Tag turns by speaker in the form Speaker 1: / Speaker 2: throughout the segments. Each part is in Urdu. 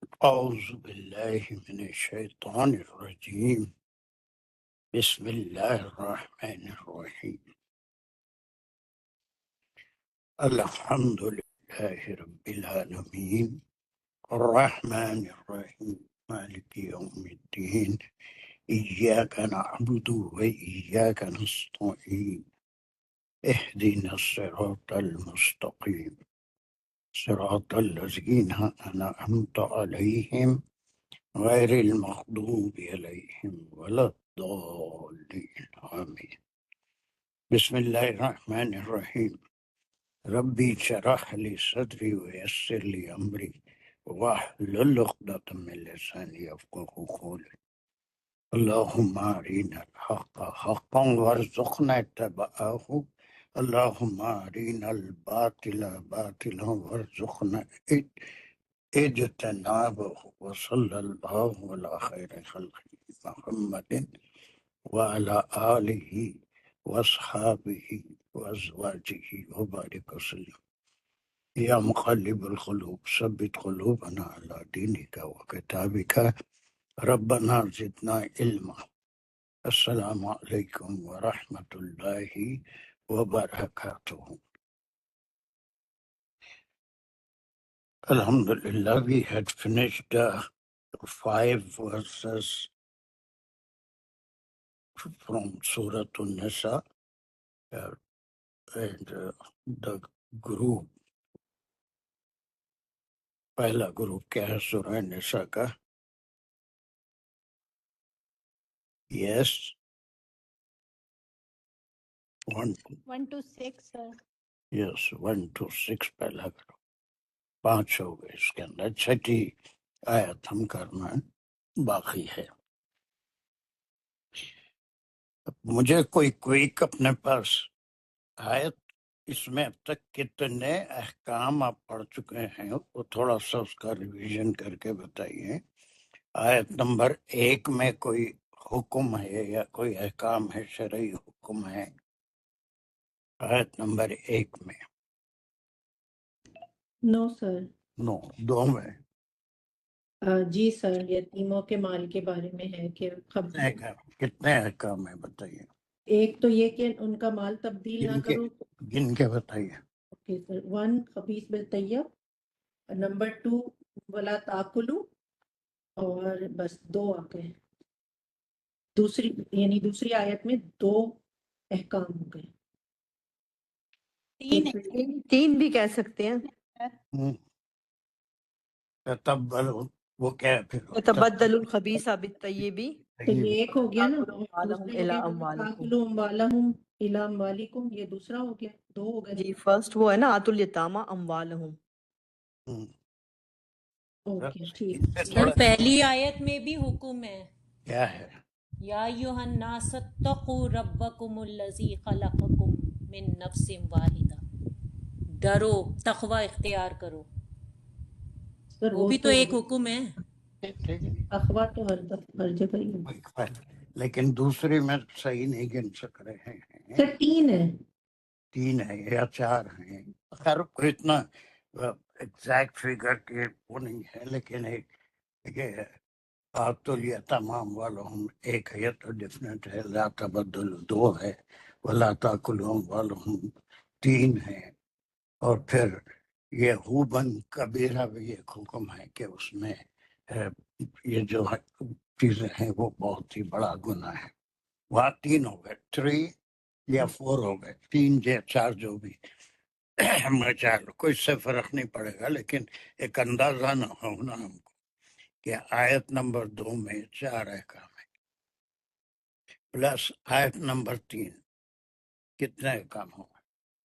Speaker 1: أعوذ بالله من الشيطان الرجيم بسم الله الرحمن الرحيم الحمد لله رب العالمين الرحمن الرحيم مالك يوم الدين إياك نعبد وإياك نستعين اهدنا الصراط المستقيم صراط الذين أنعمت عليهم غير المغضوب عليهم ولا الضالين آمين بسم الله الرحمن الرحيم ربي اشرح لي صدري ويسر لي أمري واحلل عقدة من لساني يفقهوا قولي اللهم أرنا الحق حقا وارزقنا اتباعه اللهم أرنا الباطل باطلا وارزقنا اجتنابه وصلى الله على خير خلقه محمد وعلى آله واصحابه وازواجه وبارك وسلم يا مقلب القلوب ثبت قلوبنا على دينك وكتابك ربنا زدنا علما السلام علیکم ورحمۃ اللہ وبرکاتہ. Alhamdulillah, we had finished 5 verses from Surah An-Nisa, and the group, پہلا گروپ کیا ہے سورہ نساء کا؟ یس
Speaker 2: 1 to 6 sir.
Speaker 1: یس 1 to 6 پہلا گروپ. 5 ہو گئے اس کے اندر. چھٹی آیت ہم کرنا باقی ہے. مجھے کوئی کوئک اپنے پاس آیت اس میں اب تک کتنے احکام آپ پڑھ چکے ہیں وہ تھوڑا سا اس کا ریویژن کر کے بتائیے. آیت نمبر 1 میں کوئی حکم ہے یا کوئی احکام ہے، شرعی حکم ہے آیت نمبر 1 میں؟
Speaker 3: نو سر.
Speaker 1: نو. 2 میں
Speaker 3: جی سر، یتیموں کے مال کے بارے میں ہے کہ
Speaker 1: کتنے احکام ہیں بتائیے.
Speaker 3: ایک تو یہ کہ ان کا مال تبدیل نہ کرو.
Speaker 1: گن کے بتائیے.
Speaker 3: Okay sir. 1 خبیث بالطیب، نمبر 2 ولا تاکلو، اور بس 2 آ گئے. دوسری آیت میں 2 احکام ہو گئے.
Speaker 2: 3 بھی کہہ سکتے ہیں.
Speaker 1: تب وہ کیا ہے پھر؟
Speaker 2: تبدل الخبیث بالطیب.
Speaker 3: تو یہ ایک ہو گیا نا.
Speaker 2: اموالکم
Speaker 3: الی اموالکم، یہ دوسرا ہو گیا. 2 ہو گئے.
Speaker 2: جی فرسٹ وہ ہے نا آت الیتامى اموالہم.
Speaker 3: اوکے ٹھیک.
Speaker 4: سر پہلی آیت میں بھی حکم ہے.
Speaker 1: کیا ہے؟
Speaker 4: یا ایھا الناس اتقوا ربکم الذی خلقکم من نفس واحدہ. ڈرو، تقوی اختیار کرو. وہ بھی تو ایک حکم ہے.
Speaker 3: تقوی تو ہر جگہ ہی ہے.
Speaker 1: لیکن دوسری میں صحیح نہیں گن سک رہے ہیں.
Speaker 3: سر 3 ہے.
Speaker 1: 3 ہے یا 4 ہیں. خیر کوئی اتنا ایگزیکٹ فگر کے وہ نہیں ہے، لیکن ایک تمام والوں ایک ہے تو ڈیفینیٹ ہے. لا تبدل 2 ہے، ولا تاکلوا والوں 3 ہے. اور پھر یہ ہوبن کبیرہ بھی ایک حکم ہے کہ اس میں یہ جو چیزیں ہیں وہ بہت ہی بڑا گناہ ہے. وہاں 3 ہو گئے. 3 یا 4 ہو گئے. 3 یا 4 جو بھی مچال کوئی سے فرق نہیں پڑے گا، لیکن ایک اندازہ نہ ہونا ہم کو کہ آیت نمبر 2 میں 4 احکام ہے پلس آیت نمبر 3 کتنے احکام ہوں گے؟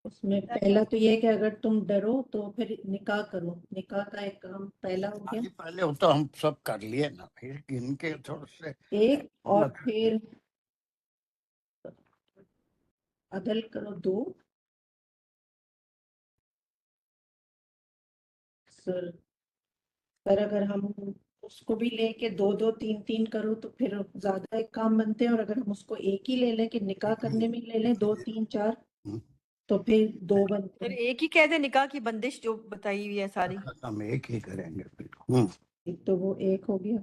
Speaker 3: اس میں پہلا تو یہ کہ اگر تم ڈرو تو پھر نکاح کرو. نکاح کا ایک کام پہلا ہو گیا.
Speaker 1: پہلے وہ تو ہم سب کر لیے نا، پھر ان کے تھوڑے سے
Speaker 3: ایک، اور پھر عدل کرو 2. سر اگر ہم اس کو بھی لے کے 2 2 3 3 کرو تو پھر زیادہ ایک کام بنتے ہیں، اور اگر ہم اس کو ایک ہی لے لیں کہ نکاح کرنے میں لے لیں 2 3 4 تو پھر 2 بنتے
Speaker 2: پھر
Speaker 3: ہیں.
Speaker 2: ایک ہی کہہ دیں نکاح کی بندش جو بتائی ہوئی ہے ساری.
Speaker 1: ہم ایک ہی کریں گے.
Speaker 3: ایک تو وہ ایک ہو گیا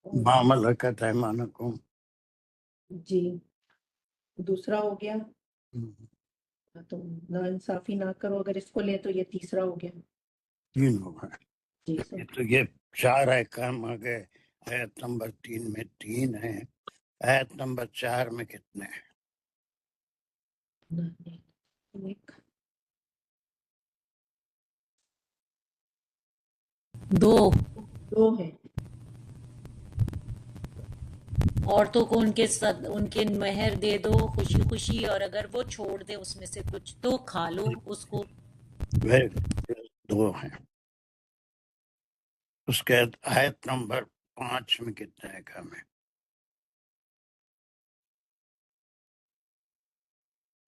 Speaker 3: اور
Speaker 1: ما ملکت ایمانکم،
Speaker 3: جی دوسرا ہو گیا تو نا انصافی نہ کرو، اگر اس کو لے تو یہ تیسرا ہو گیا.
Speaker 1: تین ہو گئے.
Speaker 3: جی سر.
Speaker 1: تو یہ چار احکام آ گئے. آیت نمبر 3 میں 3 ہیں. آیت نمبر 4 میں کتنے ہیں؟
Speaker 3: ایک دو ہے.
Speaker 4: عورتوں کو ان کے مہر دے دو خوشی خوشی، اور اگر وہ چھوڑ دے اس میں سے کچھ تو کھا لو اس کو.
Speaker 1: دو ہیں. اس کے بعد آیت نمبر 5 میں کتنے احکام ہیں؟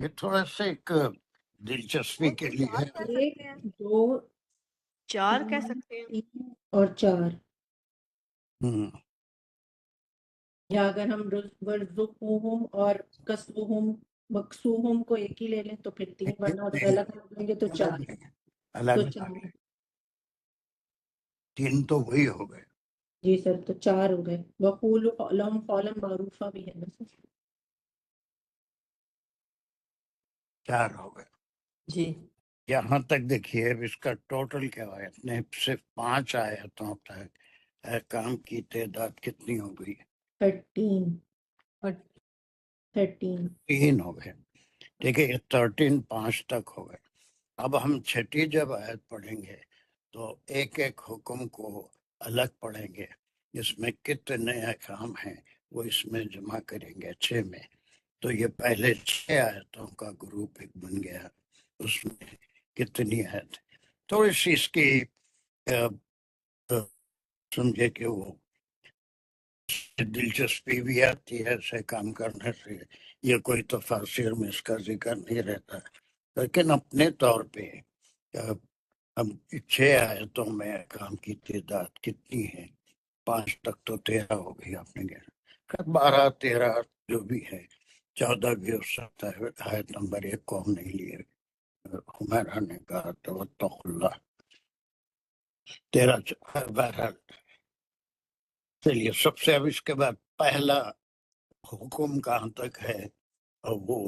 Speaker 1: یہ تھوڑا سا ایک دلچسپی کے لیے ہے.
Speaker 3: ایک دو
Speaker 2: چار کہہ
Speaker 3: تین
Speaker 2: سکتے ہیں.
Speaker 3: تین اور چار.
Speaker 1: ہوں.
Speaker 3: یا اگر ہم ورزقہم اور کسوہم مقصوہم کو ایک ہی لے لیں تو پھر تین، ورنہ اگر الگ الگ لیں گے تو چار.
Speaker 1: الگ
Speaker 3: تو چار.
Speaker 1: تین تو وہی ہو گئے.
Speaker 3: جی سر تو چار ہو گئے. وقولوا لهم قولا معروفا بھی ہے نا سر.
Speaker 1: 4 ہو گئے.
Speaker 2: جی
Speaker 1: یہاں تک دیکھیے اب اس کا ٹوٹل کیا ہوا ہے. اتنے صرف 5 آیتوں تک احکام کی تعداد کتنی ہو گئی؟
Speaker 3: 13
Speaker 1: 3 ہو گئے. ٹھیک ہے، یہ 13 5 تک ہو گئے. اب ہم چھٹی جب آیت پڑھیں گے تو ایک ایک حکم کو الگ پڑھیں گے. اس میں کتنے احکام ہیں وہ اس میں جمع کریں گے 6 میں. تو یہ پہلے 6 آیتوں کا گروپ ایک بن گیا. اس میں کتنی آیت تھوڑی سی اس کی سمجھے کہ وہ دلچسپی بھی آتی ہے ایسے کام کرنے سے. یہ کوئی تفاسیر میں اس کا ذکر نہیں رہتا، لیکن اپنے طور پہ ہم 6 آیتوں میں کام کی تعداد کتنی ہے؟ 5 تک تو 13 ہو گئی آپ نے کہا. 12 13 جو بھی ہے، 14 بھی ہو سکتا ہے. آیت نمبر 1 کو ہم نہیں لیے. حمیرہ نے کہا تواتقوا اللہ. 13 بہرحال. چلیے سب سے اب اس کے بعد پہلا حکم کہاں تک ہے اور وہ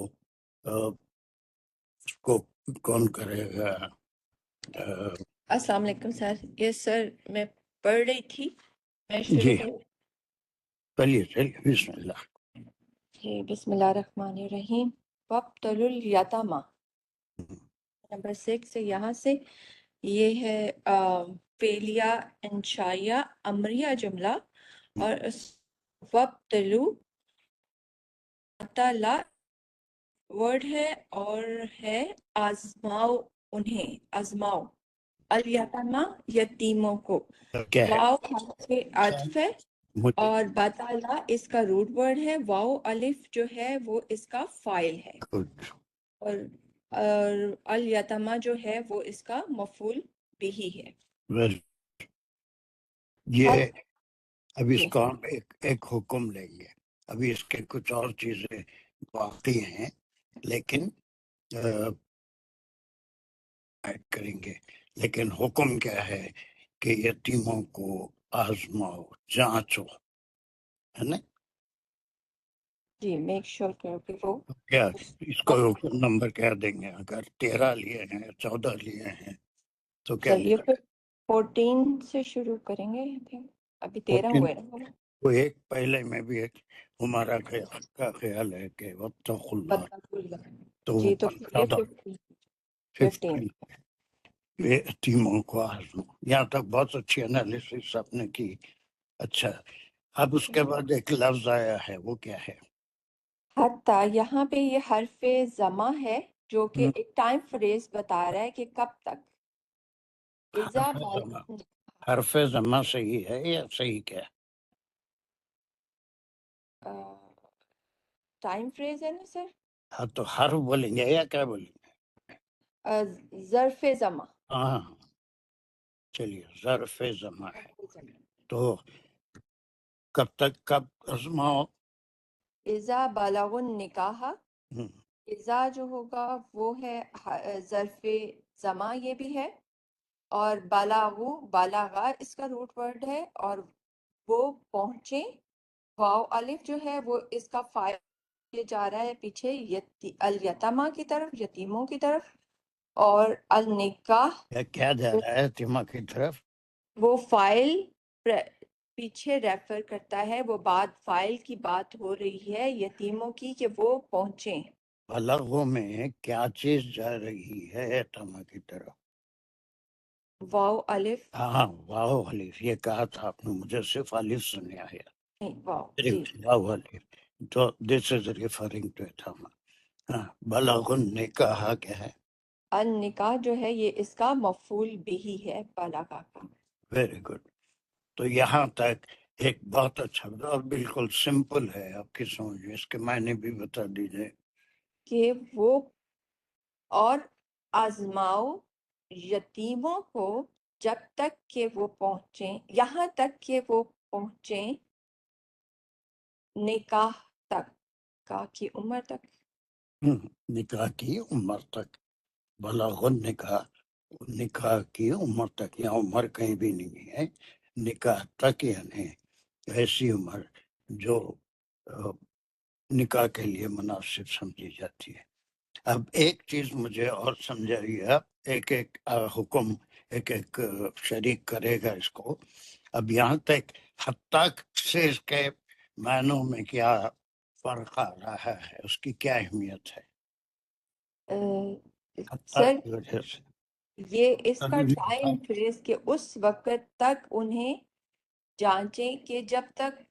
Speaker 1: اس کو کون کرے گا؟
Speaker 5: السلام علیکم سر. یس سر میں پڑھ رہی تھی. میں شروع
Speaker 1: جی
Speaker 5: کروں؟
Speaker 1: چلیے بسم اللہ.
Speaker 5: جی بسم اللہ الرحمن الرحیم. وابتلوا الیتامی نمبر 6 سے یہاں سے یہ ہے فعلیہ انشائیہ امریہ جملہ، اور وابتلوا تعالی ورڈ ہے اور ہے آزماؤ انہیں، آزماؤ الیتامی یتیموں کو.
Speaker 1: کیا ہے؟
Speaker 5: واو حرف عطف ہے
Speaker 1: مجھے
Speaker 5: اور بطالہ اس کا روٹ ورڈ ہے. واو الف جو ہے وہ اس کا فائل ہے،
Speaker 1: کچھ
Speaker 5: اور الیتامی جو ہے وہ اس کا مفعول بھی ہے.
Speaker 1: یہ اب اس
Speaker 5: جی
Speaker 1: کو ہم ایک حکم لیں گے. ابھی اس کے کچھ اور چیزیں باقی ہیں لیکن ایڈ کریں گے. لیکن حکم کیا ہے کہ یتیموں کو آزماؤ، جانچو، ہے نا؟
Speaker 5: جی میک شور کرو کہ وہ
Speaker 1: کیا اس کو حکم نمبر کیا دیں گے؟ اگر 13 لیے ہیں 14 لیے ہیں تو کیا
Speaker 5: سر یہ
Speaker 1: لیں
Speaker 5: پھر 14 سے شروع کریں گے. ابھی 13
Speaker 1: گے؟
Speaker 5: ہوئے نا.
Speaker 1: وہ ایک پہلے میں بھی ایک ہمارا خیال ہے کہ واتقوا اللہ، تو وہ
Speaker 5: جی تو پھر یہ 15
Speaker 1: یتیموں کو آزماؤ. یہاں تک بہت اچھی انالیسس آپ نے کی. اچھا، اب اس کے بعد ایک لفظ آیا ہے، وہ کیا ہے؟
Speaker 5: حتیٰ. یہاں پہ یہ حرف زمہ ہے جو کہ ایک ٹائم فریز بتا رہا ہے کہ کب تک. اذا
Speaker 1: حرف زمہ صحیح ہے یا صحیح کیا؟
Speaker 5: ٹائم فریز ہے نا سر.
Speaker 1: ہاں تو حرف بولیں گے یا کیا بولیں گے؟
Speaker 5: ظرف زمہ.
Speaker 1: ہاں چلیے ظرف زمہ ہے. تو کب تک، کب آزماؤ؟
Speaker 5: اذا بلغ النکاح.
Speaker 1: ہم،
Speaker 5: اذا جو ہوگا وہ ہے ظرف زمہ، یہ بھی ہے، اور بلاغو بلاغا اس کا روٹ ورڈ ہے، اور وہ پہنچے، واو الف جو ہے وہ اس کا فائل یہ جا رہا ہے پیچھے الیتامہ کی طرف، یتیموں کی طرف، اور النکاح
Speaker 1: کیا جا رہا ہے تیما کی طرف؟
Speaker 5: وہ فائل پیچھے ریفر کرتا ہے، وہ بات فائل کی بات ہو رہی ہے یتیموں کی کہ وہ پہنچیں۔
Speaker 1: بلغوں میں کیا چیز جا رہی ہے تیما کی طرف؟
Speaker 5: واو الف،
Speaker 1: ہاں واو الف، یہ کہا تھا آپ نے، مجھے صرف الف سننے آیا،
Speaker 5: نہیں واو جی،
Speaker 1: صرف واو الف، تو دس از ریفرنگ ٹو تیما۔ ہاں بلغن نے کہا کیا ہے؟
Speaker 5: النکاح جو ہے یہ اس کا مفعول بھی ہے بلاغا کا۔
Speaker 1: Very good. تو یہاں تک ایک بہت اچھا اور بالکل سمپل ہے، آپ کی سمجھ میں اس کے معنی بھی بتا دیجئے۔
Speaker 5: کہ وہ اور آزماؤ یتیموں کو جب تک کہ وہ پہنچیں، یہاں تک کہ وہ پہنچیں نکاح تک، نکاح کی عمر تک۔
Speaker 1: نکاح کی عمر تک، بلاغن نکاح، نکاح کی عمر تک، یا عمر کہیں بھی نہیں ہے، نکاح تک یعنی ایسی عمر جو نکاح کے لیے مناسب سمجھی جاتی ہے۔ اب ایک چیز مجھے اور سمجھائیے آپ، ایک ایک حکم ایک ایک شریک کرے گا اس کو۔ اب یہاں تک حتیٰ سے اس کے معنوں میں کیا فرق آ رہا ہے، اس کی کیا اہمیت ہے حتیٰ
Speaker 5: سر
Speaker 1: کی وجہ سے؟
Speaker 5: یہ اس کا ٹائم فریز کہ اس وقت تک انہیں جانچیں کہ جب تک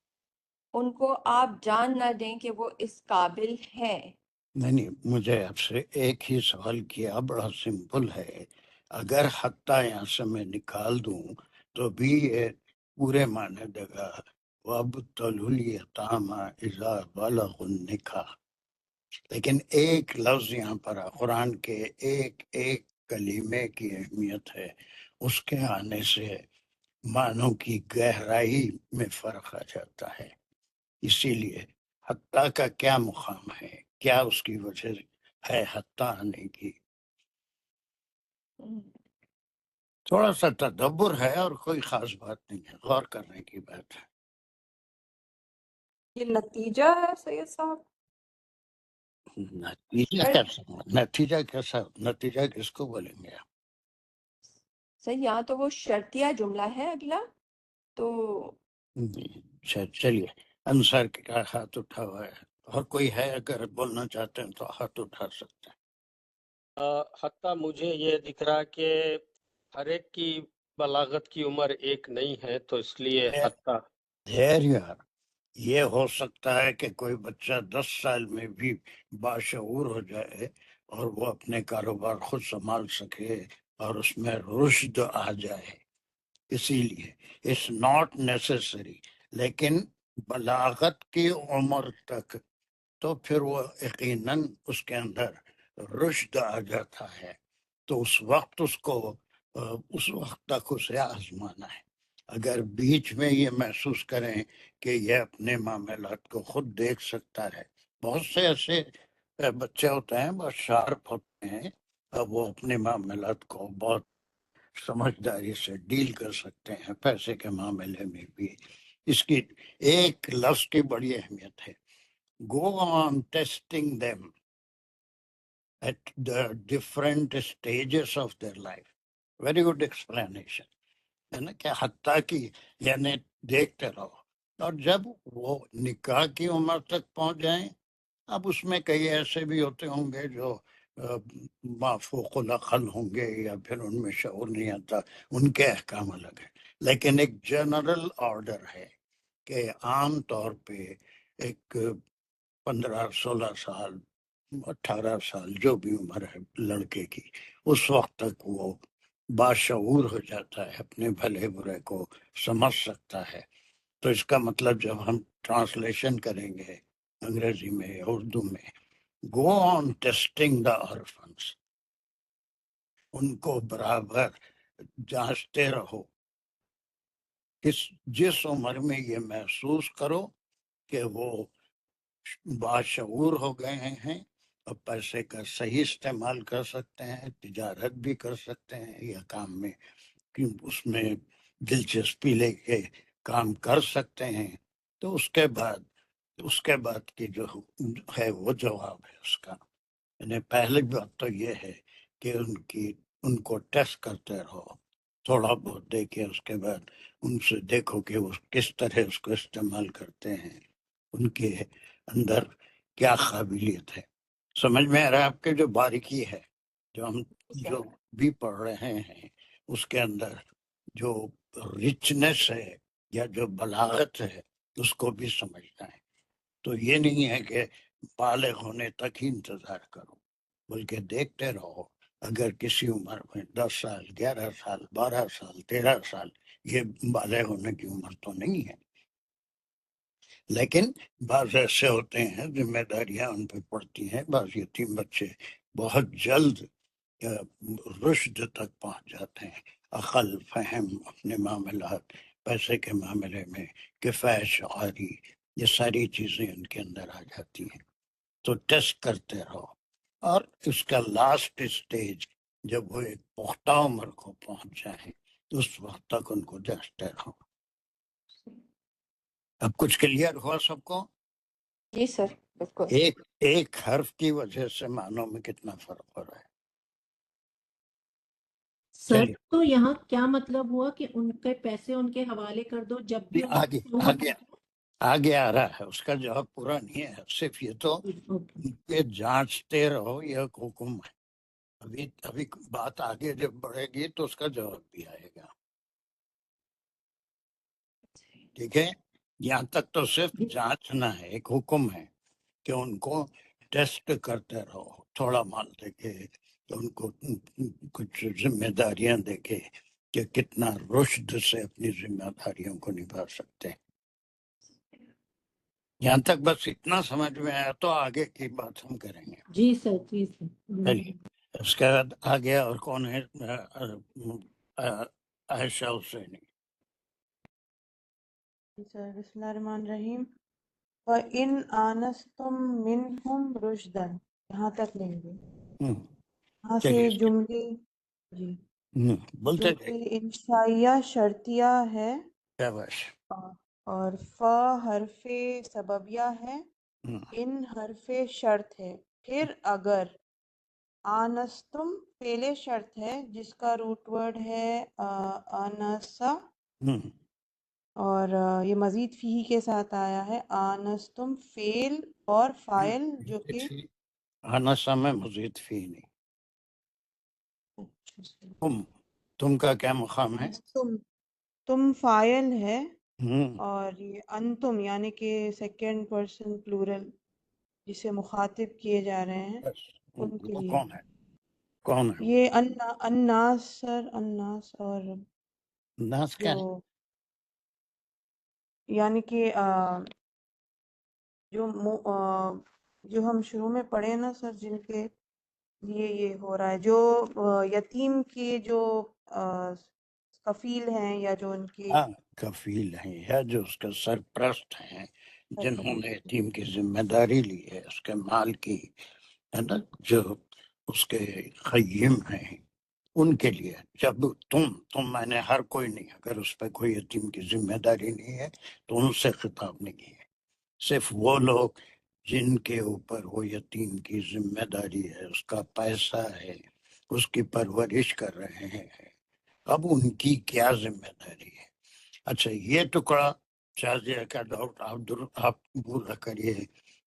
Speaker 5: ان کو آپ جان نہ دیں کہ وہ اس قابل ہے۔
Speaker 1: نہیں، مجھے آپ سے ایک ہی سوال کیا، بڑا سمپل ہے۔ اگر حتیٰ یہاں سے میں نکال دوں تو بھی یہ پورے معنی دے گا، وَابْتَلُوا الْيَتَامَىٰ إِذَا بَلَغُوا النِّكَاحَ۔ لیکن ایک لفظ یہاں پر قرآن کے ایک ایک کلمے کی اہمیت ہے، اس کے آنے سے معنوں کی گہرائی میں فرق آ جاتا ہے۔ اسی لیے حتیٰ کا کیا مقام ہے، کیا اس کی وجہ ہے حتیٰ آنے کی؟ تھوڑا سا تدبر ہے اور کوئی خاص بات نہیں ہے، غور کرنے کی بات ہے۔
Speaker 5: یہ نتیجہ ہے سید صاحب؟
Speaker 1: نتیجہ کیسا؟ نتیجہ کیسا؟ نتیجہ کس کو بولیں گے آپ؟
Speaker 5: صحیح، یہاں تو وہ شرطیہ جملہ ہے اگلا تو۔
Speaker 1: چلیے، انصار کا ہاتھ اٹھا ہوا ہے، اور کوئی ہے اگر بولنا چاہتے ہیں تو ہاتھ اٹھا سکتے ہیں۔
Speaker 6: حتیٰ مجھے یہ دکھ رہا کہ ہر ایک کی بلاغت کی عمر ایک نہیں ہے، تو اس لیے حتیٰ
Speaker 1: دیر یار، یہ ہو سکتا ہے کہ کوئی بچہ 10 سال میں بھی باشعور ہو جائے اور وہ اپنے کاروبار خود سنبھال سکے اور اس میں رشد آ جائے، اسی لیے اٹس ناٹ نیسسری، لیکن بلاغت کی عمر تک تو پھر وہ یقیناً اس کے اندر رشد آ جاتا ہے، تو اس وقت اس وقت تک اسے آزمانا ہے۔ اگر بیچ میں یہ محسوس کریں کہ یہ اپنے معاملات کو خود دیکھ سکتا ہے، بہت سے ایسے بچے ہوتے ہیں بہت شارپ ہوتے ہیں، اب وہ اپنے معاملات کو بہت سمجھداری سے ڈیل کر سکتے ہیں، پیسے کے معاملے میں بھی۔ اس کی ایک لفظ کی بڑی اہمیت ہے، go on testing them at the different stages of their life. Very good explanation ہے نا، کہ حتیٰ کی یعنی دیکھتے رہو، اور جب وہ نکاح کی عمر تک پہنچ جائیں، اب اس میں کئی ایسے بھی ہوتے ہوں گے جو مافوق العقل ہوں گے یا پھر ان میں شعور نہیں آتا، ان کے احکام الگ ہیں، لیکن ایک جنرل آرڈر ہے کہ عام طور پہ ایک 15-16 سال 18 سال جو بھی عمر ہے لڑکے کی، اس وقت تک وہ باشعور ہو جاتا ہے، اپنے بھلے برے کو سمجھ سکتا ہے۔ تو اس کا مطلب جب ہم ٹرانسلیشن کریں گے انگریزی میں یا اردو میں، گو آن ٹیسٹنگ دا orphans، ان کو برابر جانچتے رہو، جس عمر میں یہ محسوس کرو کہ وہ باشعور ہو گئے ہیں اور پیسے کا صحیح استعمال کر سکتے ہیں، تجارت بھی کر سکتے ہیں، یا کام میں اس میں دلچسپی لے کے کام کر سکتے ہیں، تو اس کے بعد کی جو ہے وہ جواب ہے اس کا. یعنی پہلی بات تو یہ ہے کہ ان کو ٹیسٹ کرتے رہو، تھوڑا بہت دیکھے، اس کے بعد ان سے دیکھو کہ وہ کس طرح اس کو استعمال کرتے ہیں، ان کے اندر کیا قابلیت ہے. سمجھ میں آ رہا ہے آپ کے جو باریکی ہے جو ہم جو بھی پڑھ رہے ہیں، اس کے اندر جو رچنس ہے یا جو بلاغت ہے اس کو بھی سمجھنا ہے. تو یہ نہیں ہے کہ بالغ ہونے تک ہی انتظار کرو، بلکہ دیکھتے رہو. اگر کسی عمر میں 10 سال 11 سال 12 سال 13 سال، یہ بالغ ہونے کی عمر تو نہیں ہے، لیکن بعض ایسے ہوتے ہیں ذمہ داریاں ان پہ پڑتی ہیں. بعض یتیم بچے بہت جلد رشد تک پہنچ جاتے ہیں، عقل، فہم، اپنے معاملات، پیسے کے معاملے میں کفایت شعاری، یہ ساری چیزیں ان کے اندر آ جاتی ہیں. تو ٹیسٹ کرتے رہو، اور اس کا لاسٹ اسٹیج جب وہ ایک پختہ عمر کو پہنچ جائیں تو اس وقت تک ان کو جانچتے رہو. اب کچھ کلیئر ہوا سب کو؟
Speaker 5: جی سر بالکل.
Speaker 1: ایک حرف کی وجہ سے معنوں میں کتنا فرق ہو رہا ہے.
Speaker 3: سر
Speaker 1: چلیے
Speaker 3: تو یہاں کیا مطلب ہوا کہ ان کے پیسے ان کے حوالے کر دو جب بھی ان کو
Speaker 1: آگے آ رہا ہے، اس کا جواب پورا نہیں ہے، صرف یہ تو کہ جانچتے رہو، یہ ایک حکم ہے. ابھی بات آگے جب بڑھے گی تو اس کا جواب بھی آئے گا. ٹھیک ہے، یہاں تک تو صرف جانچنا ہے، ایک حکم ہے کہ ان کو ٹیسٹ کرتے رہو، تھوڑا مال دے کے ان کو کچھ ذمہ داریاں دے کے کہ کتنا رشد سے اپنی ذمہ داریوں کو نبھا سکتے ہیں. یہاں تک بس اتنا سمجھ میں آیا تو آگے کی بات ہم کریں گے.
Speaker 3: جی سر جی سر.
Speaker 1: چلیے اس کے بعد آگے اور کون ہے؟ عائشہ حسینی.
Speaker 7: سر بسم اللہ الرحمن الرحیم. وَإِنْ آنَسْتُم مِّنْهُمْ رُشْدًا، یہاں تک لیں گے. یہاں سے
Speaker 1: چلیے
Speaker 7: جملے جی
Speaker 1: بولتے تھے
Speaker 7: جملے انشائیہ شرطیہ ہے،
Speaker 1: شاباش.
Speaker 7: اور فا حرف سببیہ ہے، ان حرف شرط ہے. پھر اگر آنستم فعل شرط ہے جس کا روٹ ورڈ ہے آنسا، اور یہ مزید فی کے ساتھ آیا ہے. آنستم فعل اور فاعل جو کہ
Speaker 1: ہنسا میں مزید فی نہیں. تم کا کیا مقام ہے؟
Speaker 7: تم فاعل ہے، اور یہ انتم یعنی کہ سیکنڈ پرسن پلورل جسے مخاطب کیے جا رہے ہیں ان کے
Speaker 1: وہ
Speaker 7: لیے.
Speaker 1: کون ہے
Speaker 7: یہ الناس سر، الناس، اور
Speaker 1: ناس کیا ہے؟
Speaker 7: جو یعنی کہ جو ہم شروع میں پڑھے نا سر، جن کے لیے یہ ہو رہا ہے، جو یتیم کے جو کفیل ہیں یا جو ان کی
Speaker 1: ہاں کفیل ہیں یا جو اس کا سرپرست ہیں، جنہوں نے یتیم کی ذمہ داری لی ہے، اس کے مال کی، ہے نا، جو اس کے خیم ہیں، ان کے لیے. جب تم میں نے ہر کوئی نہیں، اگر اس پہ کوئی یتیم کی ذمہ داری نہیں ہے تو ان سے خطاب نہیں ہے. صرف وہ لوگ جن کے اوپر وہ یتیم کی ذمہ داری ہے، اس کا پیسہ ہے، اس کی پرورش کر رہے ہیں، اب ان کی کیا ذمہ داری ہے. اچھا یہ ٹکڑا شازیہ کا ڈاؤٹ آپ پورا کریے.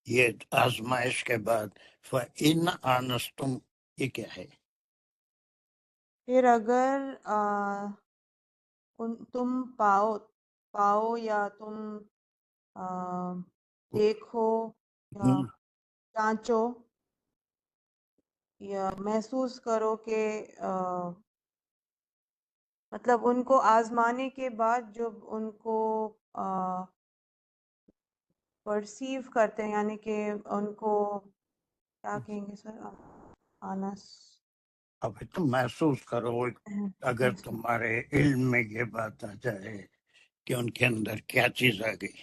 Speaker 1: یہ آزمائش کے بعد فَإِنْ آنَسْتُمْ، یہ کیا ہے؟
Speaker 7: پھر اگر تم پاؤ یا تم دیکھو یا جانچو یا محسوس کرو کہ مطلب ان کو آزمانے کے بعد جب ان کو پرسیو کرتے ہیں، یعنی کہ ان کو کیا کہیں گے سر، آنس،
Speaker 1: اب تم محسوس کرو، اگر تمہارے علم میں یہ بات آ جائے کہ ان کے اندر کیا چیز آ گئی،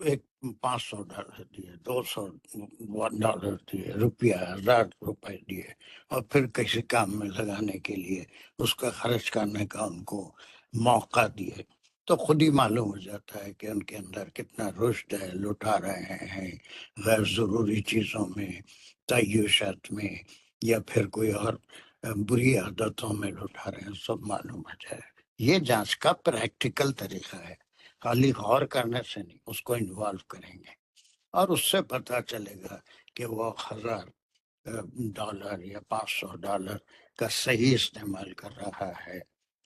Speaker 1: ایک $500 دیے، $200 دیے، روپیہ 1000 روپے دیے، اور پھر کسی کام میں لگانے کے لیے اس کا خرچ کرنے کا ان کو موقع دیے، تو خود ہی معلوم ہو جاتا ہے کہ ان کے اندر کتنا رشد ہے، لٹا رہے ہیں غیر ضروری چیزوں میں، تعیشات میں، یا پھر کوئی اور بری عادتوں میں لٹا رہے ہیں، سب معلوم ہو جائے۔ یہ جانچ کا پریکٹیکل طریقہ ہے، خالی غور کرنے سے نہیں، اس کو انوالو کریں گے اور اس سے پتہ چلے گا کہ وہ $1000 یا $500 کا صحیح استعمال کر رہا ہے،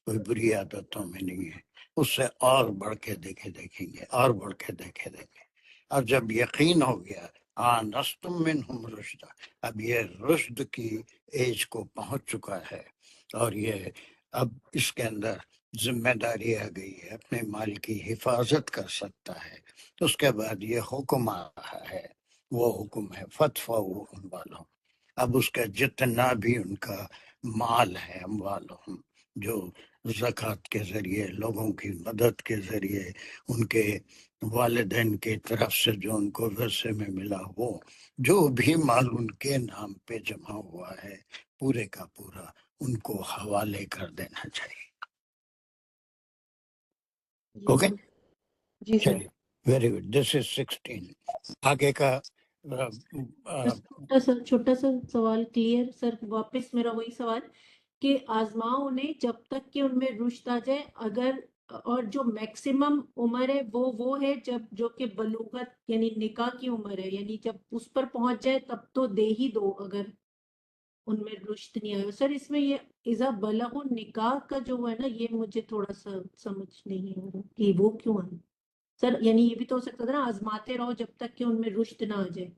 Speaker 1: کوئی بری عادتوں میں نہیں ہے۔ اس سے اور بڑھ کے دیکھیں گے، اور بڑھ کے دیکھیں گے، اور جب یقین ہو گیا آنستم منہم رشدا، اب یہ رشد کی ایج کو پہنچ چکا ہے، اور یہ اب اس کے اندر ذمہ داری آ گئی ہے، اپنے مال کی حفاظت کر سکتا ہے، تو اس کے بعد یہ حکم آ رہا ہے، وہ حکم ہے فَادْفَعُوا أَمْوَالَهُمْ۔ اب اس کا جتنا بھی ان کا مال ہے، اموالہم، جو زکوٰۃ کے ذریعے، لوگوں کی مدد کے ذریعے، ان کے والدین کی طرف سے جو ان کو ورثے میں ملا، وہ جو بھی مال ان کے نام پہ جمع ہوا ہے، پورے کا پورا ان کو حوالے کر دینا چاہیے۔ اوکے،
Speaker 7: جی سر۔
Speaker 1: چلیے، ویری گڈ، دس از 16۔ آگے کا
Speaker 4: چھوٹا سا سوال کلیئر سر، واپس میرا وہی سوال کہ آزماؤ انہیں جب تک کہ ان میں رشد آ جائے، اگر اور جو میکسیمم عمر ہے وہ ہے جب جو کہ بلوغت یعنی نکاح کی عمر ہے، یعنی جب اس پر پہنچ جائے تب تو دے ہی دو اگر ان میں رشد نہیں آئے۔ سر اس میں یہ اذا بلغ نکاح کا جو ہے نا، یہ مجھے تھوڑا سا سمجھ نہیں آ رہا کہ وہ کیوں ہے سر، یعنی یہ بھی تو ہو سکتا تھا نا آزماتے رہو جب تک کہ ان میں رشد نہ آ جائے،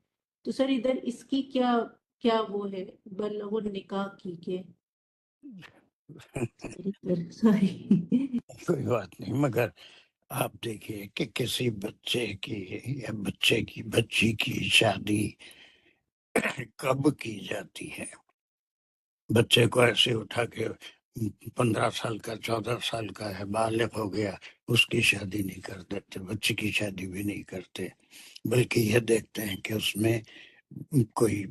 Speaker 4: تو سر ادھر اس کی کیا وہ ہے بلغ النکاح کی کہ سوری
Speaker 1: کوئی بات نہیں، مگر آپ دیکھیے کہ کسی بچے کی یا بچی کی شادی کب کی جاتی ہے؟ بچے کو ایسے اٹھا کے 15 سال کا 14 سال کا ہے، بالغ ہو گیا، اس کی شادی نہیں کر دیتے، بچے کی شادی بھی نہیں کرتے، بلکہ یہ دیکھتے ہیں کہ اس میں کوئی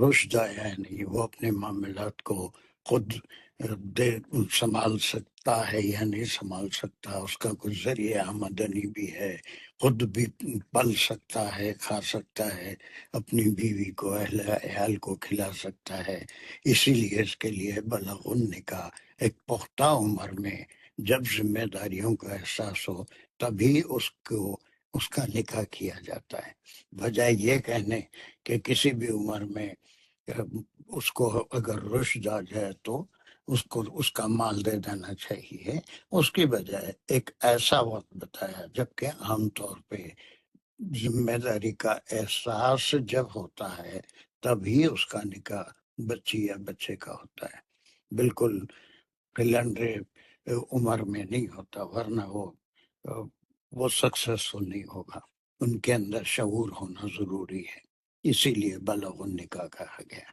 Speaker 1: رشد آیا ہے نہیں، وہ اپنے معاملات کو خود سنبھال سکتا ہے یا نہیں سنبھال سکتا، اس کا کوئی ذریعہ آمدنی بھی ہے، خود بھی پل سکتا ہے، کھا سکتا ہے، اپنی بیوی کو، عیال کو کھلا سکتا ہے۔ اسی لیے اس کے لیے بلغ النکاح، ایک پختہ عمر میں جب ذمہ داریوں کا احساس ہو تبھی اس کا نکاح کیا جاتا ہے، بجائے یہ کہنے کہ کسی بھی عمر میں اس کو اگر رشد آ جائے تو اس کا مال دے دینا چاہیے۔ اس کی بجائے ایک ایسا وقت بتایا جبکہ عام طور پہ ذمہ داری کا احساس جب ہوتا ہے تبھی اس کا نکاح بچی یا بچے کا ہوتا ہے، بالکل قلندر عمر میں نہیں ہوتا، ورنہ وہ سکسیسفل نہیں ہوگا۔ ان کے اندر شعور ہونا ضروری ہے، اسی لیے بلغ النکاح کہا گیا،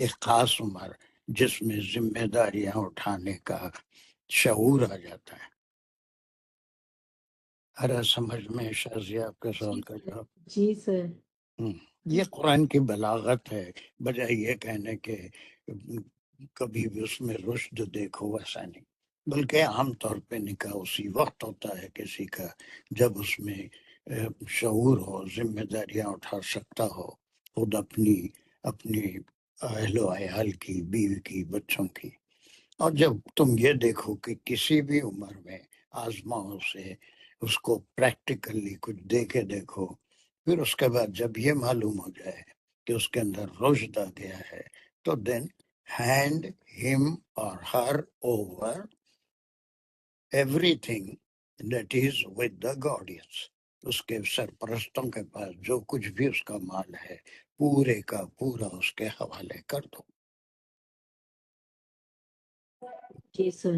Speaker 1: ایک خاص عمر جس میں ذمہ داریاں اٹھانے کا شعور آ جاتا ہے۔ ارے سمجھ میں شازیہ آپ کے سوال کا جواب؟
Speaker 4: جی سر۔
Speaker 1: یہ قرآن کی بلاغت ہے، بجائے یہ کہنے کہ کبھی بھی اس میں رشد دیکھو، ویسا نہیں، بلکہ عام طور پہ نکاح اسی وقت ہوتا ہے کسی کا جب اس میں شعور ہو، ذمہ داریاں اٹھا سکتا ہو، خود اپنی اہل و عیال کی، بیوی کی، بچوں کی۔ اور جب تم یہ دیکھو کہ کسی بھی عمر میں آزماؤں سے اس کو پریکٹیکلی کچھ دے کے دیکھو، پھر اس کے بعد جب یہ معلوم ہو جائے کہ اس کے اندر رشد آ گیا ہے، تو دین ہینڈ ہم اور ہر over everything that is with the guardians, اس کے سرپرستوں کے پاس جو کچھ بھی اس کا مال ہے پورے کا پورا اس کے حوالے کر دو۔
Speaker 4: جی سر۔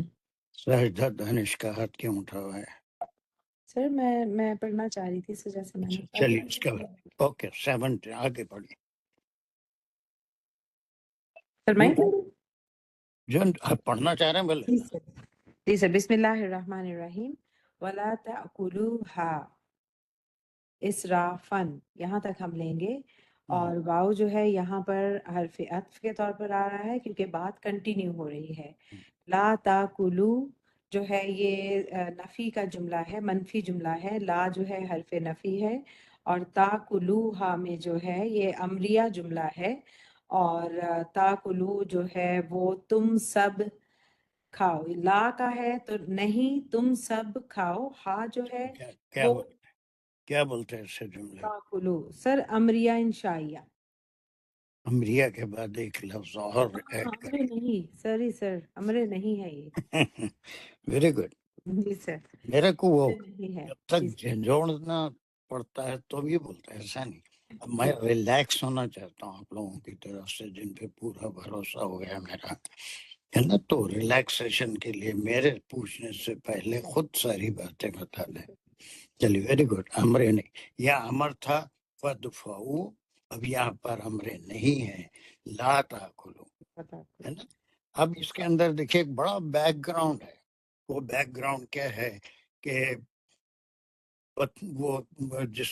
Speaker 1: ساجدہ دانش کا ہاتھ کیوں اٹھا ہوا ہے؟
Speaker 8: سر میں پڑھنا چاہ رہی تھی سر، جیسے میں نے
Speaker 1: چلیے اس کے بعد اوکے 7 آگے پڑھیے۔
Speaker 8: سر میں
Speaker 1: جو آپ پڑھنا چاہ رہے ہیں بولے۔
Speaker 8: جی سر، بسم اللہ الرحمن الرحیم۔ وَلَا تَأْكُلُوهَا اسرافن یہاں تک ہم لیں گے، اور واؤ جو ہے یہاں پر حرف عطف کے طور پر آ رہا ہے کیونکہ بات کنٹینیو ہو رہی ہے۔ لا تاکلو جو ہے یہ نفی کا جملہ ہے، منفی جملہ ہے۔ لا جو ہے حرف نفی ہے، اور تاکلوہا میں جو ہے یہ امریہ جملہ ہے، اور تاکلو جو ہے وہ تم سب کھاؤ۔ لا کا ہے تو نہیں تم سب کھاؤ، ہا جو ہے وہ
Speaker 1: کیا بولتے ہیں اسے جملے؟
Speaker 8: تاکلو سر امریہ انشائیہ۔
Speaker 1: امریہ کے بعد ایک لفظ اور ایڈ
Speaker 8: امرے نہیں سر امرے نہیں ہے یہ۔
Speaker 1: Very good.
Speaker 8: جی سر
Speaker 1: میرے کو وہ
Speaker 8: امرے نہیں ہے
Speaker 1: جب تک
Speaker 8: جی سر۔
Speaker 1: جھنجھوڑنا پڑتا ہے تو بھی بولتا ہے، ایسا نہیں۔ اب میں ریلیکس ہونا چاہتا ہوں آپ لوگوں کی طرف سے جن پہ پورا بھروسہ ہو گیا میرا، ہے نا، تو ریلیکسیشن کے لیے میرے پوچھنے سے پہلے خود ساری باتیں بتا دیں۔ چلیے ویری گڈ۔ امرے نہیں، یا امر تھا فدفعو، اب یہاں پر امرے نہیں ہے، لا تاکلو، ہے نا۔ اب اس کے اندر دیکھیے ایک بڑا بیک گراؤنڈ ہے۔ وہ بیک گراؤنڈ کیا ہے کہ وہ